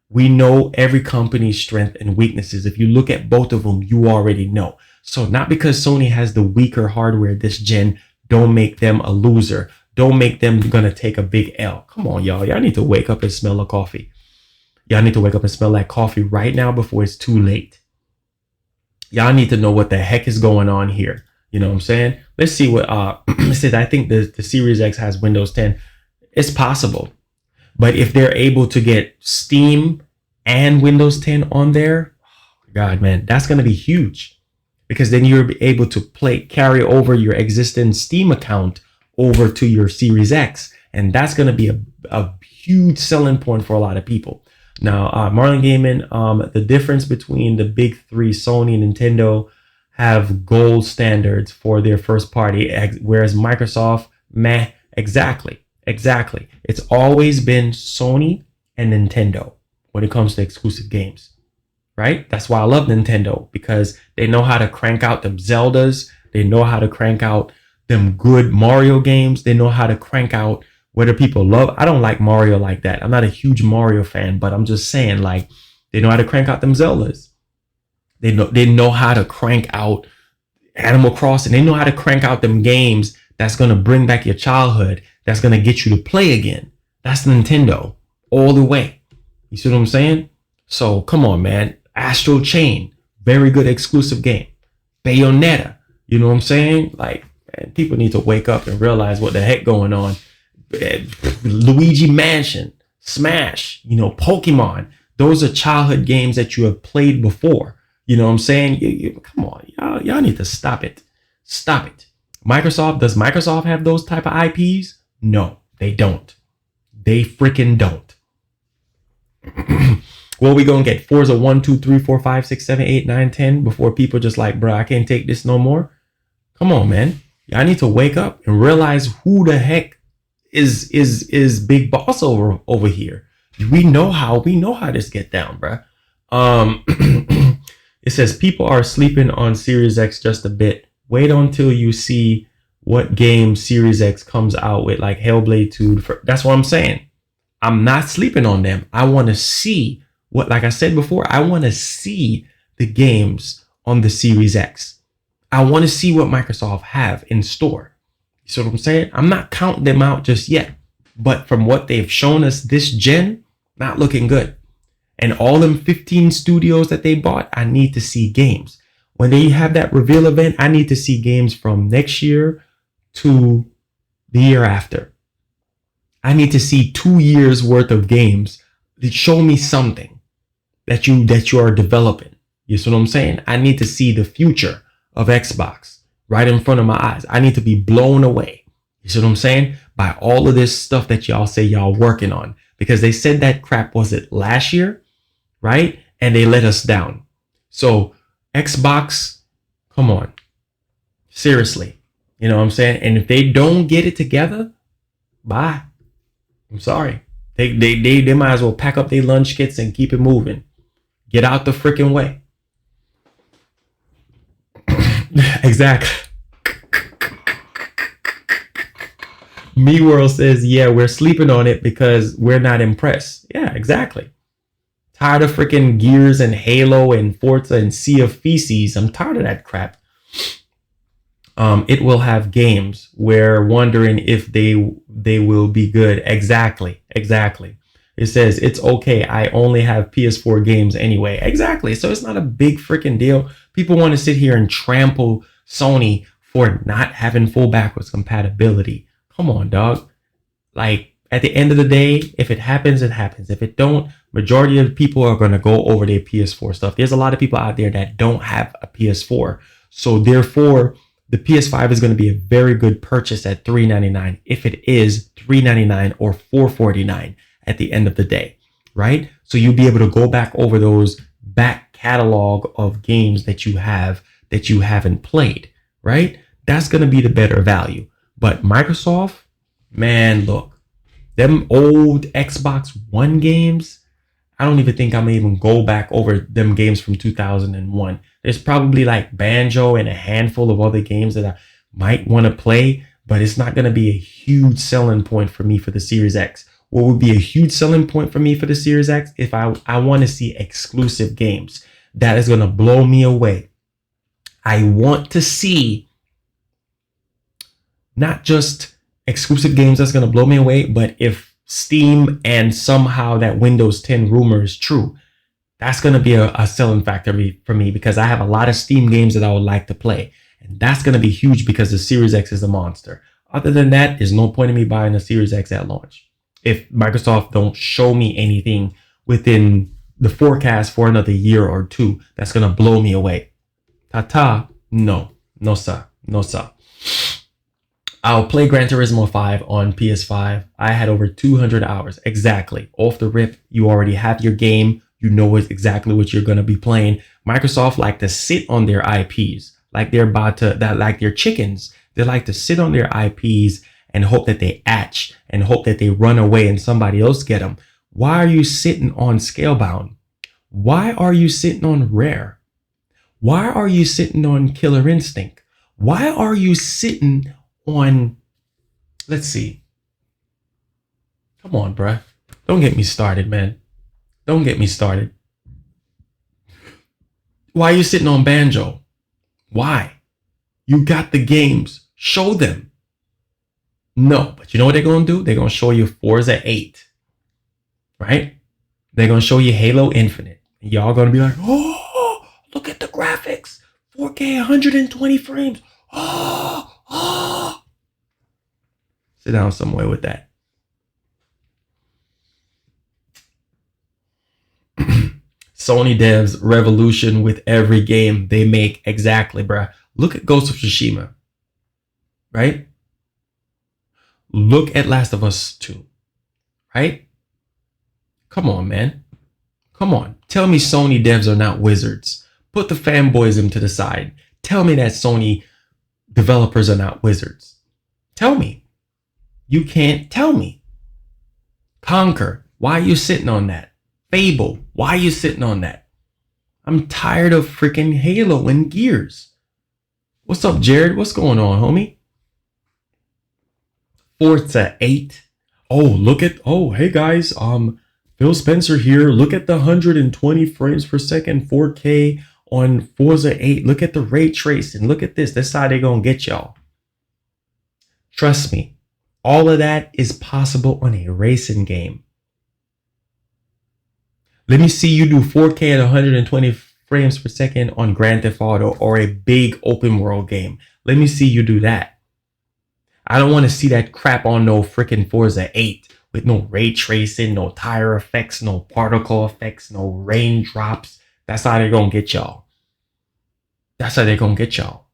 We know every company's strength and weaknesses. If you look at both of them, you already know. So not because Sony has the weaker hardware this gen, don't make them a loser. Don't make them gonna take a big L. Come on, y'all. Y'all need to wake up and smell the coffee. Y'all need to wake up and smell that coffee right now before it's too late. Y'all need to know what the heck is going on here. You know what I'm saying? Let's see what it says. I think the Series X has Windows 10. It's possible. But if they're able to get Steam and Windows 10 on there, oh God, man, that's going to be huge. Because then you're able to carry over your existing Steam account over to your Series X. And that's going to be a huge selling point for a lot of people. Now, Marlon Gaming, the difference between the big three, Sony and Nintendo, have gold standards for their first party, whereas Microsoft, meh, exactly. It's always been Sony and Nintendo. when it comes to exclusive games, right? That's why I love Nintendo, because they know how to crank out them Zeldas. They know how to crank out them good Mario games. They know how to crank out whether people love. I don't like Mario like that. I'm not a huge Mario fan, but I'm just saying, like, they know how to crank out them Zeldas. They know how to crank out Animal Crossing. They know how to crank out them games that's gonna bring back your childhood. That's gonna get you to play again. That's Nintendo all the way. You see what I'm saying? So come on, man. Astral Chain, very good exclusive game. Bayonetta, you know what I'm saying? Like, man, people need to wake up and realize what the heck going on. Luigi Mansion, Smash, you know, Pokemon. Those are childhood games that you have played before. You know what I'm saying? Come on, y'all need to stop it. Stop it. Does Microsoft have those type of IPs? No, they don't. They freaking don't. Well, we gonna get Forza 1, 2, 3, 4, 5, 6, 7, 8, 9, 10 before people just like, bro, I can't take this no more. Come on, man. Y'all need to wake up and realize who the heck is big boss over here. We know how this get down, bro. It says people are sleeping on Series X just a bit. Wait until you see what game Series X comes out with, like Hellblade 2. That's what I'm saying. I'm not sleeping on them. I want to see what, like I said before, I want to see the games on the Series X. I want to see what Microsoft have in store. You see what I'm saying? I'm not counting them out just yet. But from what they've shown us this gen, not looking good. And all them 15 studios that they bought, I need to see games. When they have that reveal event, I need to see games from next year to the year after. I need to see 2 years worth of games that show me something that you are developing. You see what I'm saying? I need to see the future of Xbox right in front of my eyes. I need to be blown away. You see what I'm saying? By all of this stuff that y'all say y'all working on. Because they said that crap, was it last year? Right? And they let us down. So Xbox, come on. Seriously. You know what I'm saying? And if they don't get it together, bye. I'm sorry. They might as well pack up their lunch kits and keep it moving. Get out the freaking way. Exactly. Me World says, yeah, we're sleeping on it because we're not impressed. Yeah, exactly. Tired of freaking Gears and Halo and Forza and Sea of Feces. I'm tired of that crap. It will have games. We're wondering if they will be good. Exactly. It says it's okay. I only have PS4 games anyway. Exactly. So it's not a big freaking deal. People want to sit here and trample Sony for not having full backwards compatibility. Come on, dog. Like, at the end of the day, if it happens, it happens. If it don't, majority of the people are going to go over their PS4 stuff. There's a lot of people out there that don't have a PS4. So therefore, the PS5 is going to be a very good purchase at $399 if it is $399 or $449 at the end of the day, right? So you'll be able to go back over those back catalog of games that you haven't played, right? That's going to be the better value. But Microsoft, man, look, them old Xbox One games, I don't even think I'm gonna even go back over them games from 2001. There's probably like Banjo and a handful of other games that I might want to play, but it's not going to be a huge selling point for me for the Series X. What would be a huge selling point for me for the Series X? If I want to see exclusive games, that is going to blow me away. I want to see not just exclusive games that's going to blow me away, but if Steam and somehow that Windows 10 rumor is true, that's going to be a selling factor for me because I have a lot of Steam games that I would like to play. And that's going to be huge because the Series X is a monster. Other than that, there's no point in me buying a Series X at launch. If Microsoft don't show me anything within the forecast for another year or two, that's going to blow me away. Ta-ta. No, sir. I'll play Gran Turismo 5 on PS5. I had over 200 hours. Exactly. Off the rip, you already have your game. You know exactly what you're going to be playing. Microsoft like to sit on their IPs like they're about to, like they're chickens. They like to sit on their IPs and hope that they hatch and hope that they run away and somebody else get them. Why are you sitting on Scalebound? Why are you sitting on Rare? Why are you sitting on Killer Instinct? Why are you sitting on, let's see. Come on, bruh. Don't get me started, man. Don't get me started. Why are you sitting on Banjo? Why? You got the games. Show them. No, but you know what they're going to do? They're going to show you Forza 8. Right? They're going to show you Halo Infinite. And y'all going to be like, oh, look at the graphics. 4K 120 frames. Oh, oh. Sit down somewhere with that. Sony devs revolution with every game they make. Exactly, bruh. Look at Ghost of Tsushima. Right? Look at Last of Us 2. Right? Come on, man. Come on. Tell me Sony devs are not wizards. Put the fanboyism to the side. Tell me that Sony developers are not wizards. Tell me. You can't tell me. Conquer. Why are you sitting on that? Fable. Why are you sitting on that? I'm tired of freaking Halo and Gears. What's up, Jared? What's going on, homie? Forza 8. Oh, look at, oh, hey guys. Phil Spencer here. Look at the 120 frames per second 4K on Forza 8. Look at the ray tracing. Look at this. That's how they're going to get y'all. Trust me. All of that is possible on a racing game. Let me see you do 4K at 120 frames per second on Grand Theft Auto or a big open world game. Let me see you do that. I don't want to see that crap on no freaking Forza 8 with no ray tracing, no tire effects, no particle effects, no raindrops. That's how they're going to get y'all. That's how they're going to get y'all.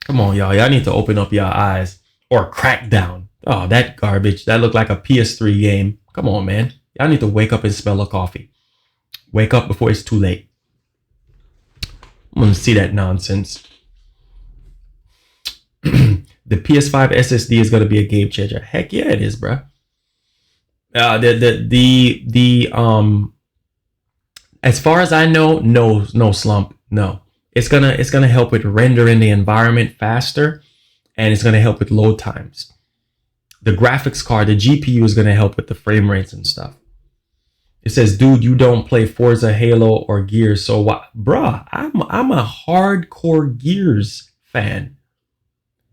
Come on, y'all. Y'all need to open up your eyes. Or Crackdown. Oh, that garbage. That looked like a PS3 game. Come on, man. Y'all need to wake up and smell a coffee. Wake up before it's too late. I'm going to see that nonsense. The PS5 SSD is going to be a game changer. Heck yeah, it is, bro. As far as I know, no slump. No. It's gonna help with rendering the environment faster, and it's gonna help with load times. The graphics card, the GPU is gonna help with the frame rates and stuff. It says, dude, you don't play Forza, Halo, or Gears, so what? Bruh, I'm a hardcore Gears fan.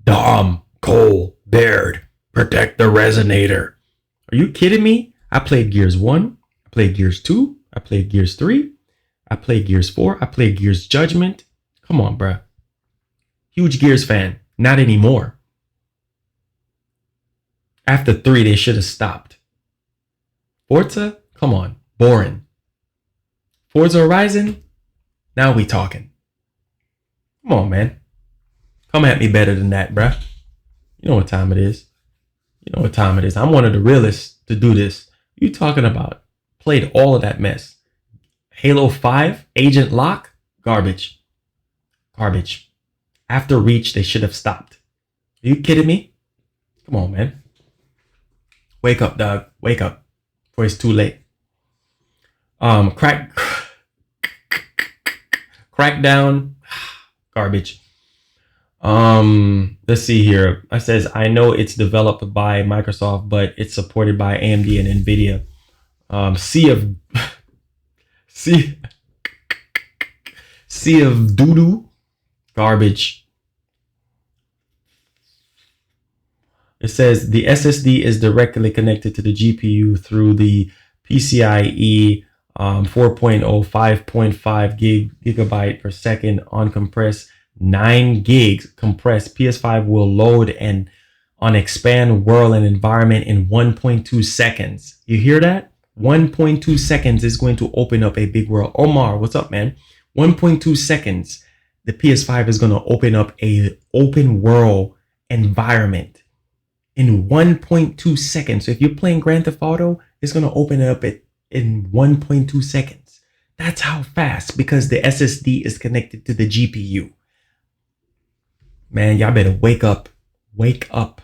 Dom, Cole, Baird, protect the resonator. Are you kidding me? I played Gears 1, I played Gears 2, I played Gears 3, I played Gears 4, I played Gears Judgment. Come on, bruh. Huge Gears fan. Not anymore. After 3, they should have stopped. Forza? Come on. Boring. Forza Horizon? Now we talking. Come on, man. Come at me better than that, bruh. You know what time it is. You know what time it is. I'm one of the realists to do this. You talking about? Played all of that mess. Halo 5, Agent Locke, garbage. Garbage. After Reach, they should have stopped. Are you kidding me? Come on, man. Wake up, dog. Wake up. Before it's too late. Crackdown. Garbage. Let's see here. It says, I know it's developed by Microsoft, but it's supported by AMD and NVIDIA. Sea of doo-doo. Garbage. It says the SSD is directly connected to the GPU through the PCIe 4.0 5.5 gigabyte per second uncompressed 9 gigs compressed. PS5 will load and on expand world and environment in 1.2 seconds. You hear that? 1.2 seconds is going to open up a big world. Omar, what's up, man? 1.2 seconds. The PS5 is going to open up a open world environment in 1.2 seconds. So if you're playing Grand Theft Auto, it's going to open up it in 1.2 seconds. That's how fast, because the SSD is connected to the GPU. Man, y'all better wake up. Wake up.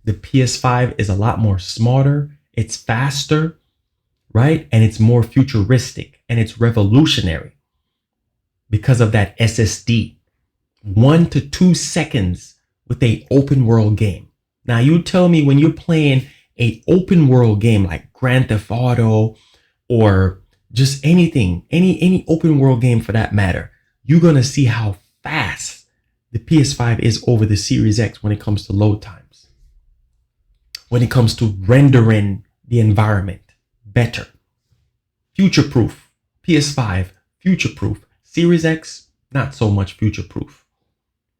The PS5 is a lot more smarter. It's faster. right? And it's more futuristic and it's revolutionary because of that SSD. 1 to 2 seconds with a open world game. Now you tell me, when you're playing a open world game like Grand Theft Auto or just anything, any open world game for that matter, you're going to see how fast the PS5 is over the Series X when it comes to load times, when it comes to rendering the environment better. Future proof. PS5, future proof. Series X, not so much future proof.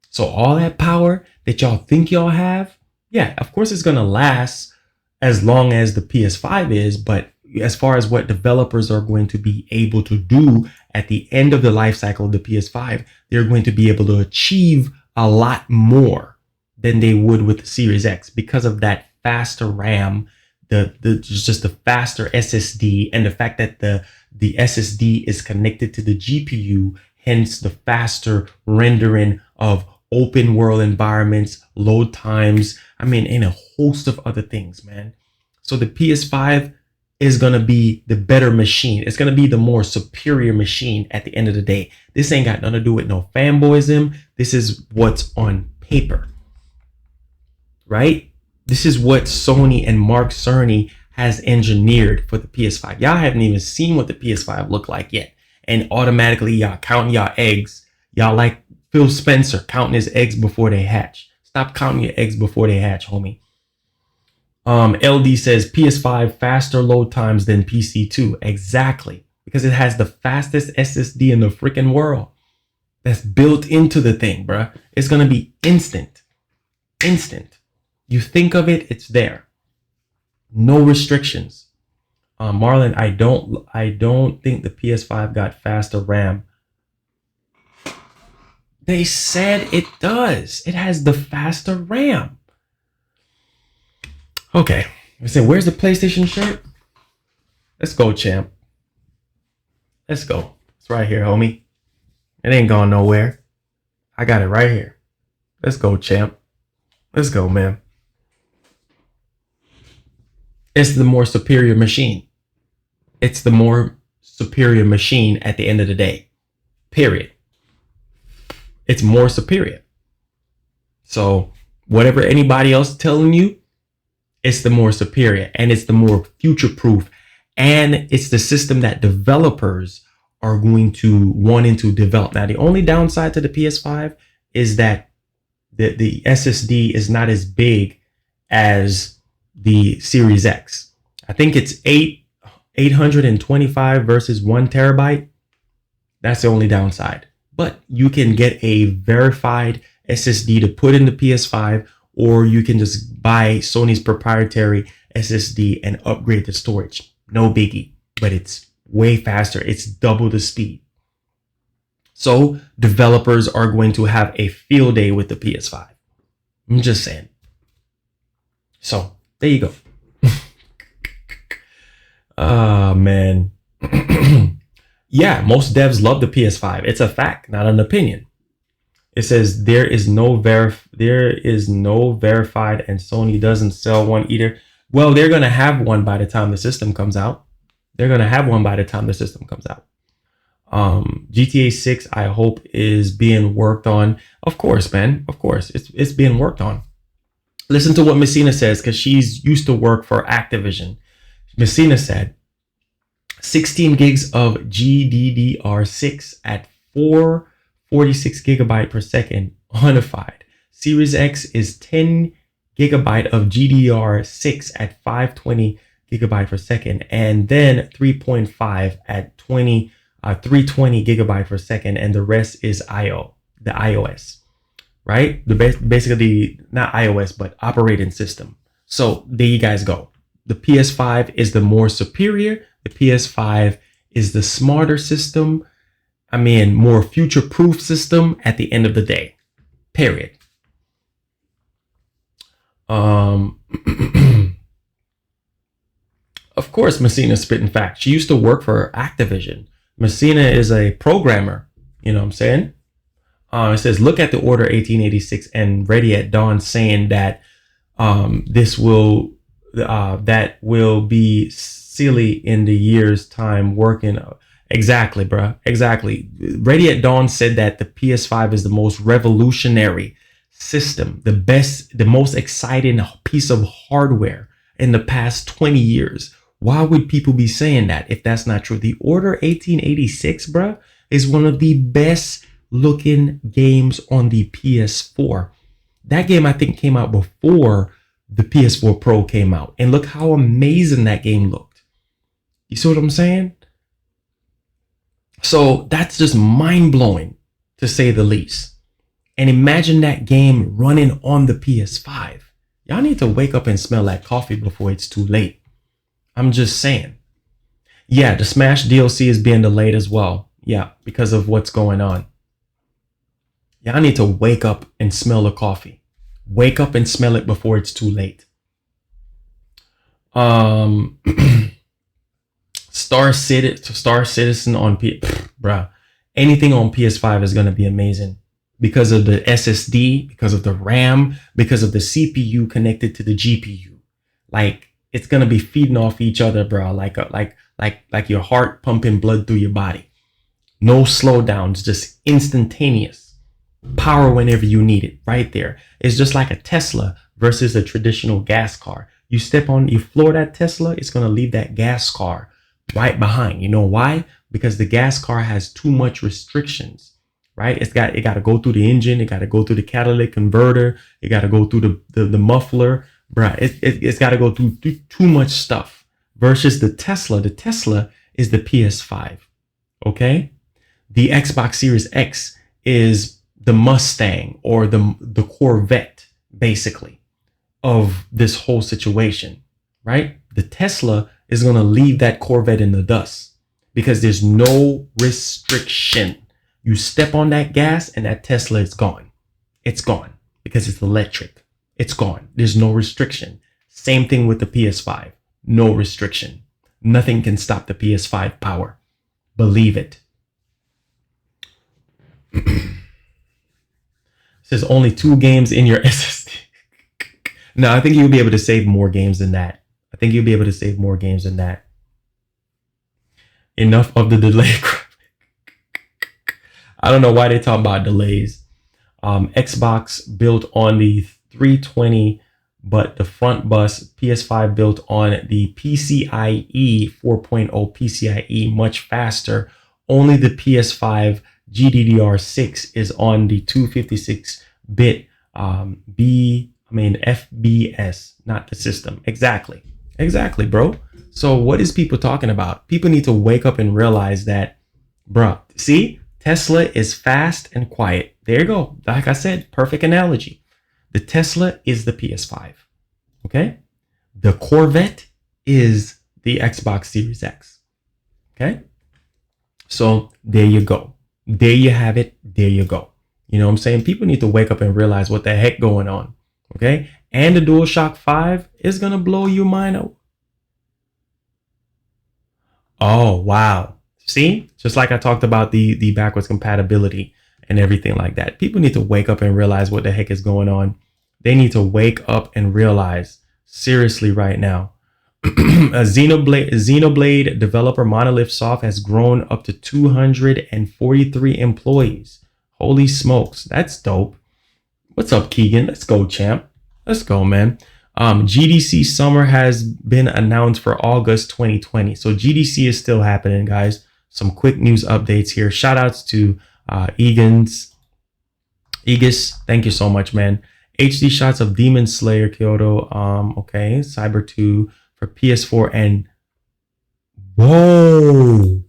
So all that power that y'all think y'all have, yeah, of course it's going to last as long as the PS5 is, but as far as what developers are going to be able to do at the end of the life cycle of the PS5, they're going to be able to achieve a lot more than they would with the Series X because of that faster RAM, just the faster SSD, and the fact that the SSD is connected to the GPU, hence the faster rendering of open world environments, load times, and a host of other things, man. So the PS5 is going to be the better machine. It's going to be the more superior machine at the end of the day. This ain't got nothing to do with no fanboyism. This is what's on paper, right? This is what Sony and Mark Cerny has engineered for the PS5. Y'all haven't even seen what the PS5 look like yet. And automatically y'all counting y'all eggs. Y'all like Phil Spencer counting his eggs before they hatch. Stop counting your eggs before they hatch, homie. LD says PS5 faster load times than PC2. Exactly. Because it has the fastest SSD in the freaking world. That's built into the thing, bruh. It's going to be instant. Instant. You think of it, it's there. No restrictions. Marlon, I don't think the PS5 got faster RAM. They said it does. It has the faster RAM. Okay. I said, where's the PlayStation shirt? Let's go, champ. Let's go. It's right here, homie. It ain't going nowhere. I got it right here. Let's go, champ. Let's go, man. It's the more superior machine. It's the more superior machine at the end of the day. Period. It's more superior. So whatever anybody else is telling you, it's the more superior, and it's the more future-proof, and it's the system that developers are going to wanting to develop. Now, the only downside to the PS5 is that the SSD is not as big as the Series X. I think it's 825 versus 1 terabyte. That's the only downside. But you can get a verified SSD to put in the PS5, or you can just buy Sony's proprietary SSD and upgrade the storage. No biggie, but it's way faster. It's double the speed. So developers are going to have a field day with the PS5. I'm just saying. So there you go. Man. Yeah, most devs love the PS5. It's a fact, not an opinion. It says there is no verified, and Sony doesn't sell one either. Well, they're gonna have one by the time the system comes out. GTA 6, I hope, is being worked on. Of course, man. Of course, it's being worked on. Listen to what Messina says, because she's used to work for Activision. Messina said 16 gigs of GDDR6 at 446 gigabyte per second unified. Series X is 10 gigabyte of GDDR6 at 520 gigabyte per second, and then 3.5 at 320 gigabyte per second, and the rest is the iOS, right? Basically not iOS, but operating system. So there you guys go. The PS5 is the more superior. The PS5 is the smarter system. More future-proof system at the end of the day. Period. Of course, Messina's spitting facts. She used to work for Activision. Messina is a programmer. You know what I'm saying? It says, look at the order 1886 and Ready at Dawn saying that that will be silly in the years time working. Exactly, bro. Exactly. Ready at Dawn said that the PS5 is the most revolutionary system, the best, the most exciting piece of hardware in the past 20 years. Why would people be saying that if that's not true? The Order 1886, bro, is one of the best looking games on the PS4. That game, I think, came out before the PS4 Pro came out. And look how amazing that game looked. You see what I'm saying? So that's just mind blowing, to say the least. And imagine that game running on the PS5. Y'all need to wake up and smell that coffee before it's too late. I'm just saying. Yeah, the Smash DLC is being delayed as well. Yeah, because of what's going on. Y'all need to wake up and smell the coffee. Wake up and smell it before it's too late. Star Citizen on bruh. Anything on PS5 is gonna be amazing because of the SSD, because of the RAM, because of the CPU connected to the GPU. Like, it's gonna be feeding off each other, bro. Like your heart pumping blood through your body. No slowdowns, just instantaneous power whenever you need it. Right there. It's just like a Tesla versus a traditional gas car. You floor that Tesla, it's gonna leave that gas car right behind. You know why? Because the gas car has too much restrictions, right? It got to go through the engine, it got to go through the catalytic converter, it got to go through the muffler, bruh. It's got to go through too much stuff. Versus the Tesla is the PS5, okay? The Xbox Series X is the Mustang or the Corvette, basically, of this whole situation, right? The Tesla is going to leave that Corvette in the dust because there's no restriction. You step on that gas and that Tesla is gone. It's gone because it's electric. It's gone. There's no restriction. Same thing with the PS5. No restriction. Nothing can stop the PS5 power. Believe it. Says only 2 games in your SSD. No, I think you'll be able to save more games than that. Enough of the delay. I don't know why they talk about delays. Xbox built on the 320, but the front bus. PS5 built on the PCIe 4.0 PCIe, much faster. Only the PS5 GDDR6 is on the 256-bit FBS, not the system. Exactly, bro. So what is people talking about? People need to wake up and realize that, bro, see, Tesla is fast and quiet. There you go. Like I said, perfect analogy. The Tesla is the PS5. Okay. The Corvette is the Xbox Series X. Okay. So there you go. There you have it. There you go. You know what I'm saying? People need to wake up and realize what the heck going on. Okay. And the DualShock 5 is going to blow your mind out. Oh, wow. See, just like I talked about the backwards compatibility and everything like that. People need to wake up and realize what the heck is going on. They need to wake up and realize, seriously, right now. A Xenoblade developer Monolith Soft has grown up to 243 employees. Holy smokes, that's dope. What's up, Keegan? Let's go, champ. Let's go, man. GDC Summer has been announced for August 2020. So GDC is still happening, guys. Some quick news updates here. Shout outs to Aegis. Thank you so much, man. HD shots of Demon Slayer Kyoto. Okay. Cyber 2 for PS4 and whoa.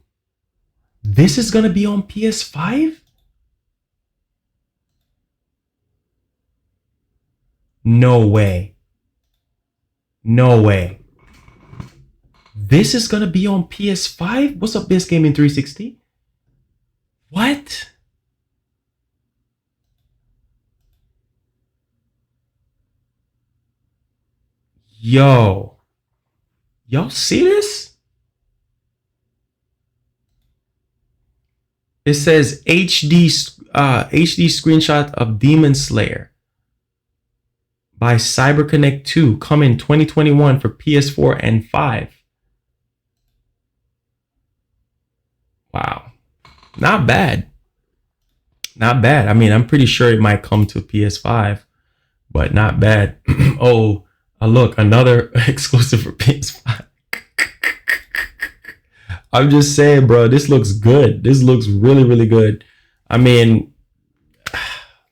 This is gonna be on PS5? No way. No way. This is gonna be on PS5? What's up, Biz Gaming 360? What? Yo. Y'all see this? It says HD screenshot of Demon Slayer by CyberConnect 2 coming 2021 for PS4 and 5. Wow. Not bad. Not bad. I mean, I'm pretty sure it might come to PS5, but not bad. Oh, look, another exclusive for PS5. I'm just saying, bro, this looks good. This looks really, really good. I mean,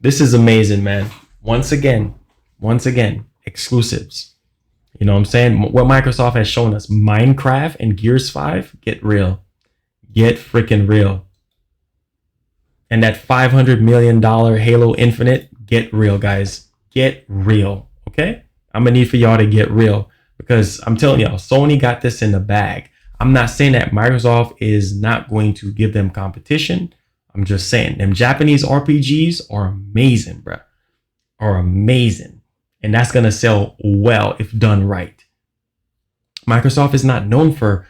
this is amazing, man. Once again, exclusives. You know what I'm saying? What Microsoft has shown us, Minecraft and Gears 5, get real. Get freaking real. And that $500 million Halo Infinite, get real, guys. Get real, okay? I'm going to need for y'all to get real because I'm telling y'all, Sony got this in the bag. I'm not saying that Microsoft is not going to give them competition. I'm just saying them Japanese RPGs are amazing, bro. Are amazing. And that's going to sell well if done right. Microsoft is not known for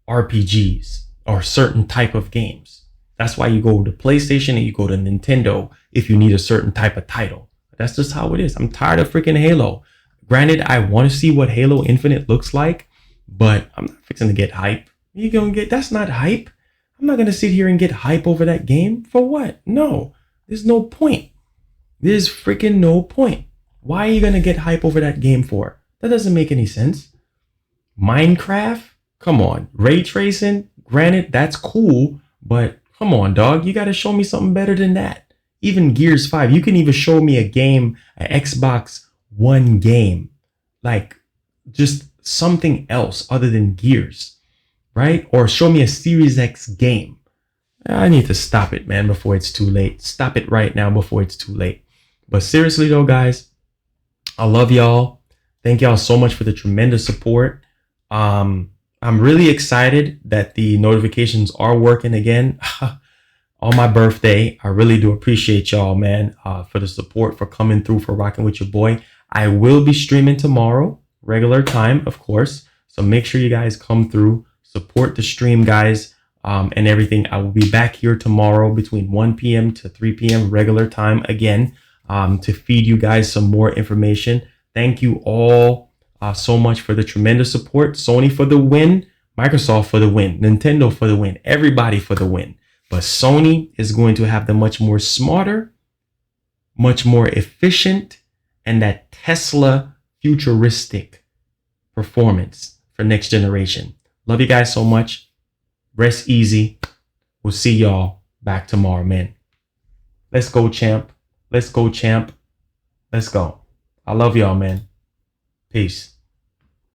RPGs or certain type of games. That's why you go to PlayStation and you go to Nintendo if you need a certain type of title. That's just how it is. I'm tired of freaking Halo. Granted, I want to see what Halo Infinite looks like, but I'm not fixing to get hype. You gonna get, that's not hype. I'm not gonna sit here and get hype over that game. For what? No, there's no point. There's freaking no point. Why are you gonna get hype over that game for? That doesn't make any sense. Minecraft? Come on. Ray tracing? Granted, that's cool, but come on, dog. You gotta show me something better than that. Even Gears 5, you can even show me a game, an Xbox One game, like just something else other than Gears, right? Or show me a Series X game. I need to stop it, man, before it's too late. Stop it right now before it's too late. But seriously though, guys, I love y'all. Thank y'all so much for the tremendous support. I'm really excited that the notifications are working again. On my birthday, I really do appreciate y'all, man, for the support, for coming through, for rocking with your boy. I will be streaming tomorrow, regular time, of course. So make sure you guys come through, support the stream, guys, and everything. I will be back here tomorrow between 1 p.m. to 3 p.m. regular time again, to feed you guys some more information. Thank you all so much for the tremendous support. Sony for the win, Microsoft for the win, Nintendo for the win, everybody for the win. But Sony is going to have the much more smarter, much more efficient, and that Tesla futuristic performance for next generation. Love you guys so much. Rest easy. We'll see y'all back tomorrow, man. Let's go, champ. Let's go, champ. Let's go. I love y'all, man. Peace.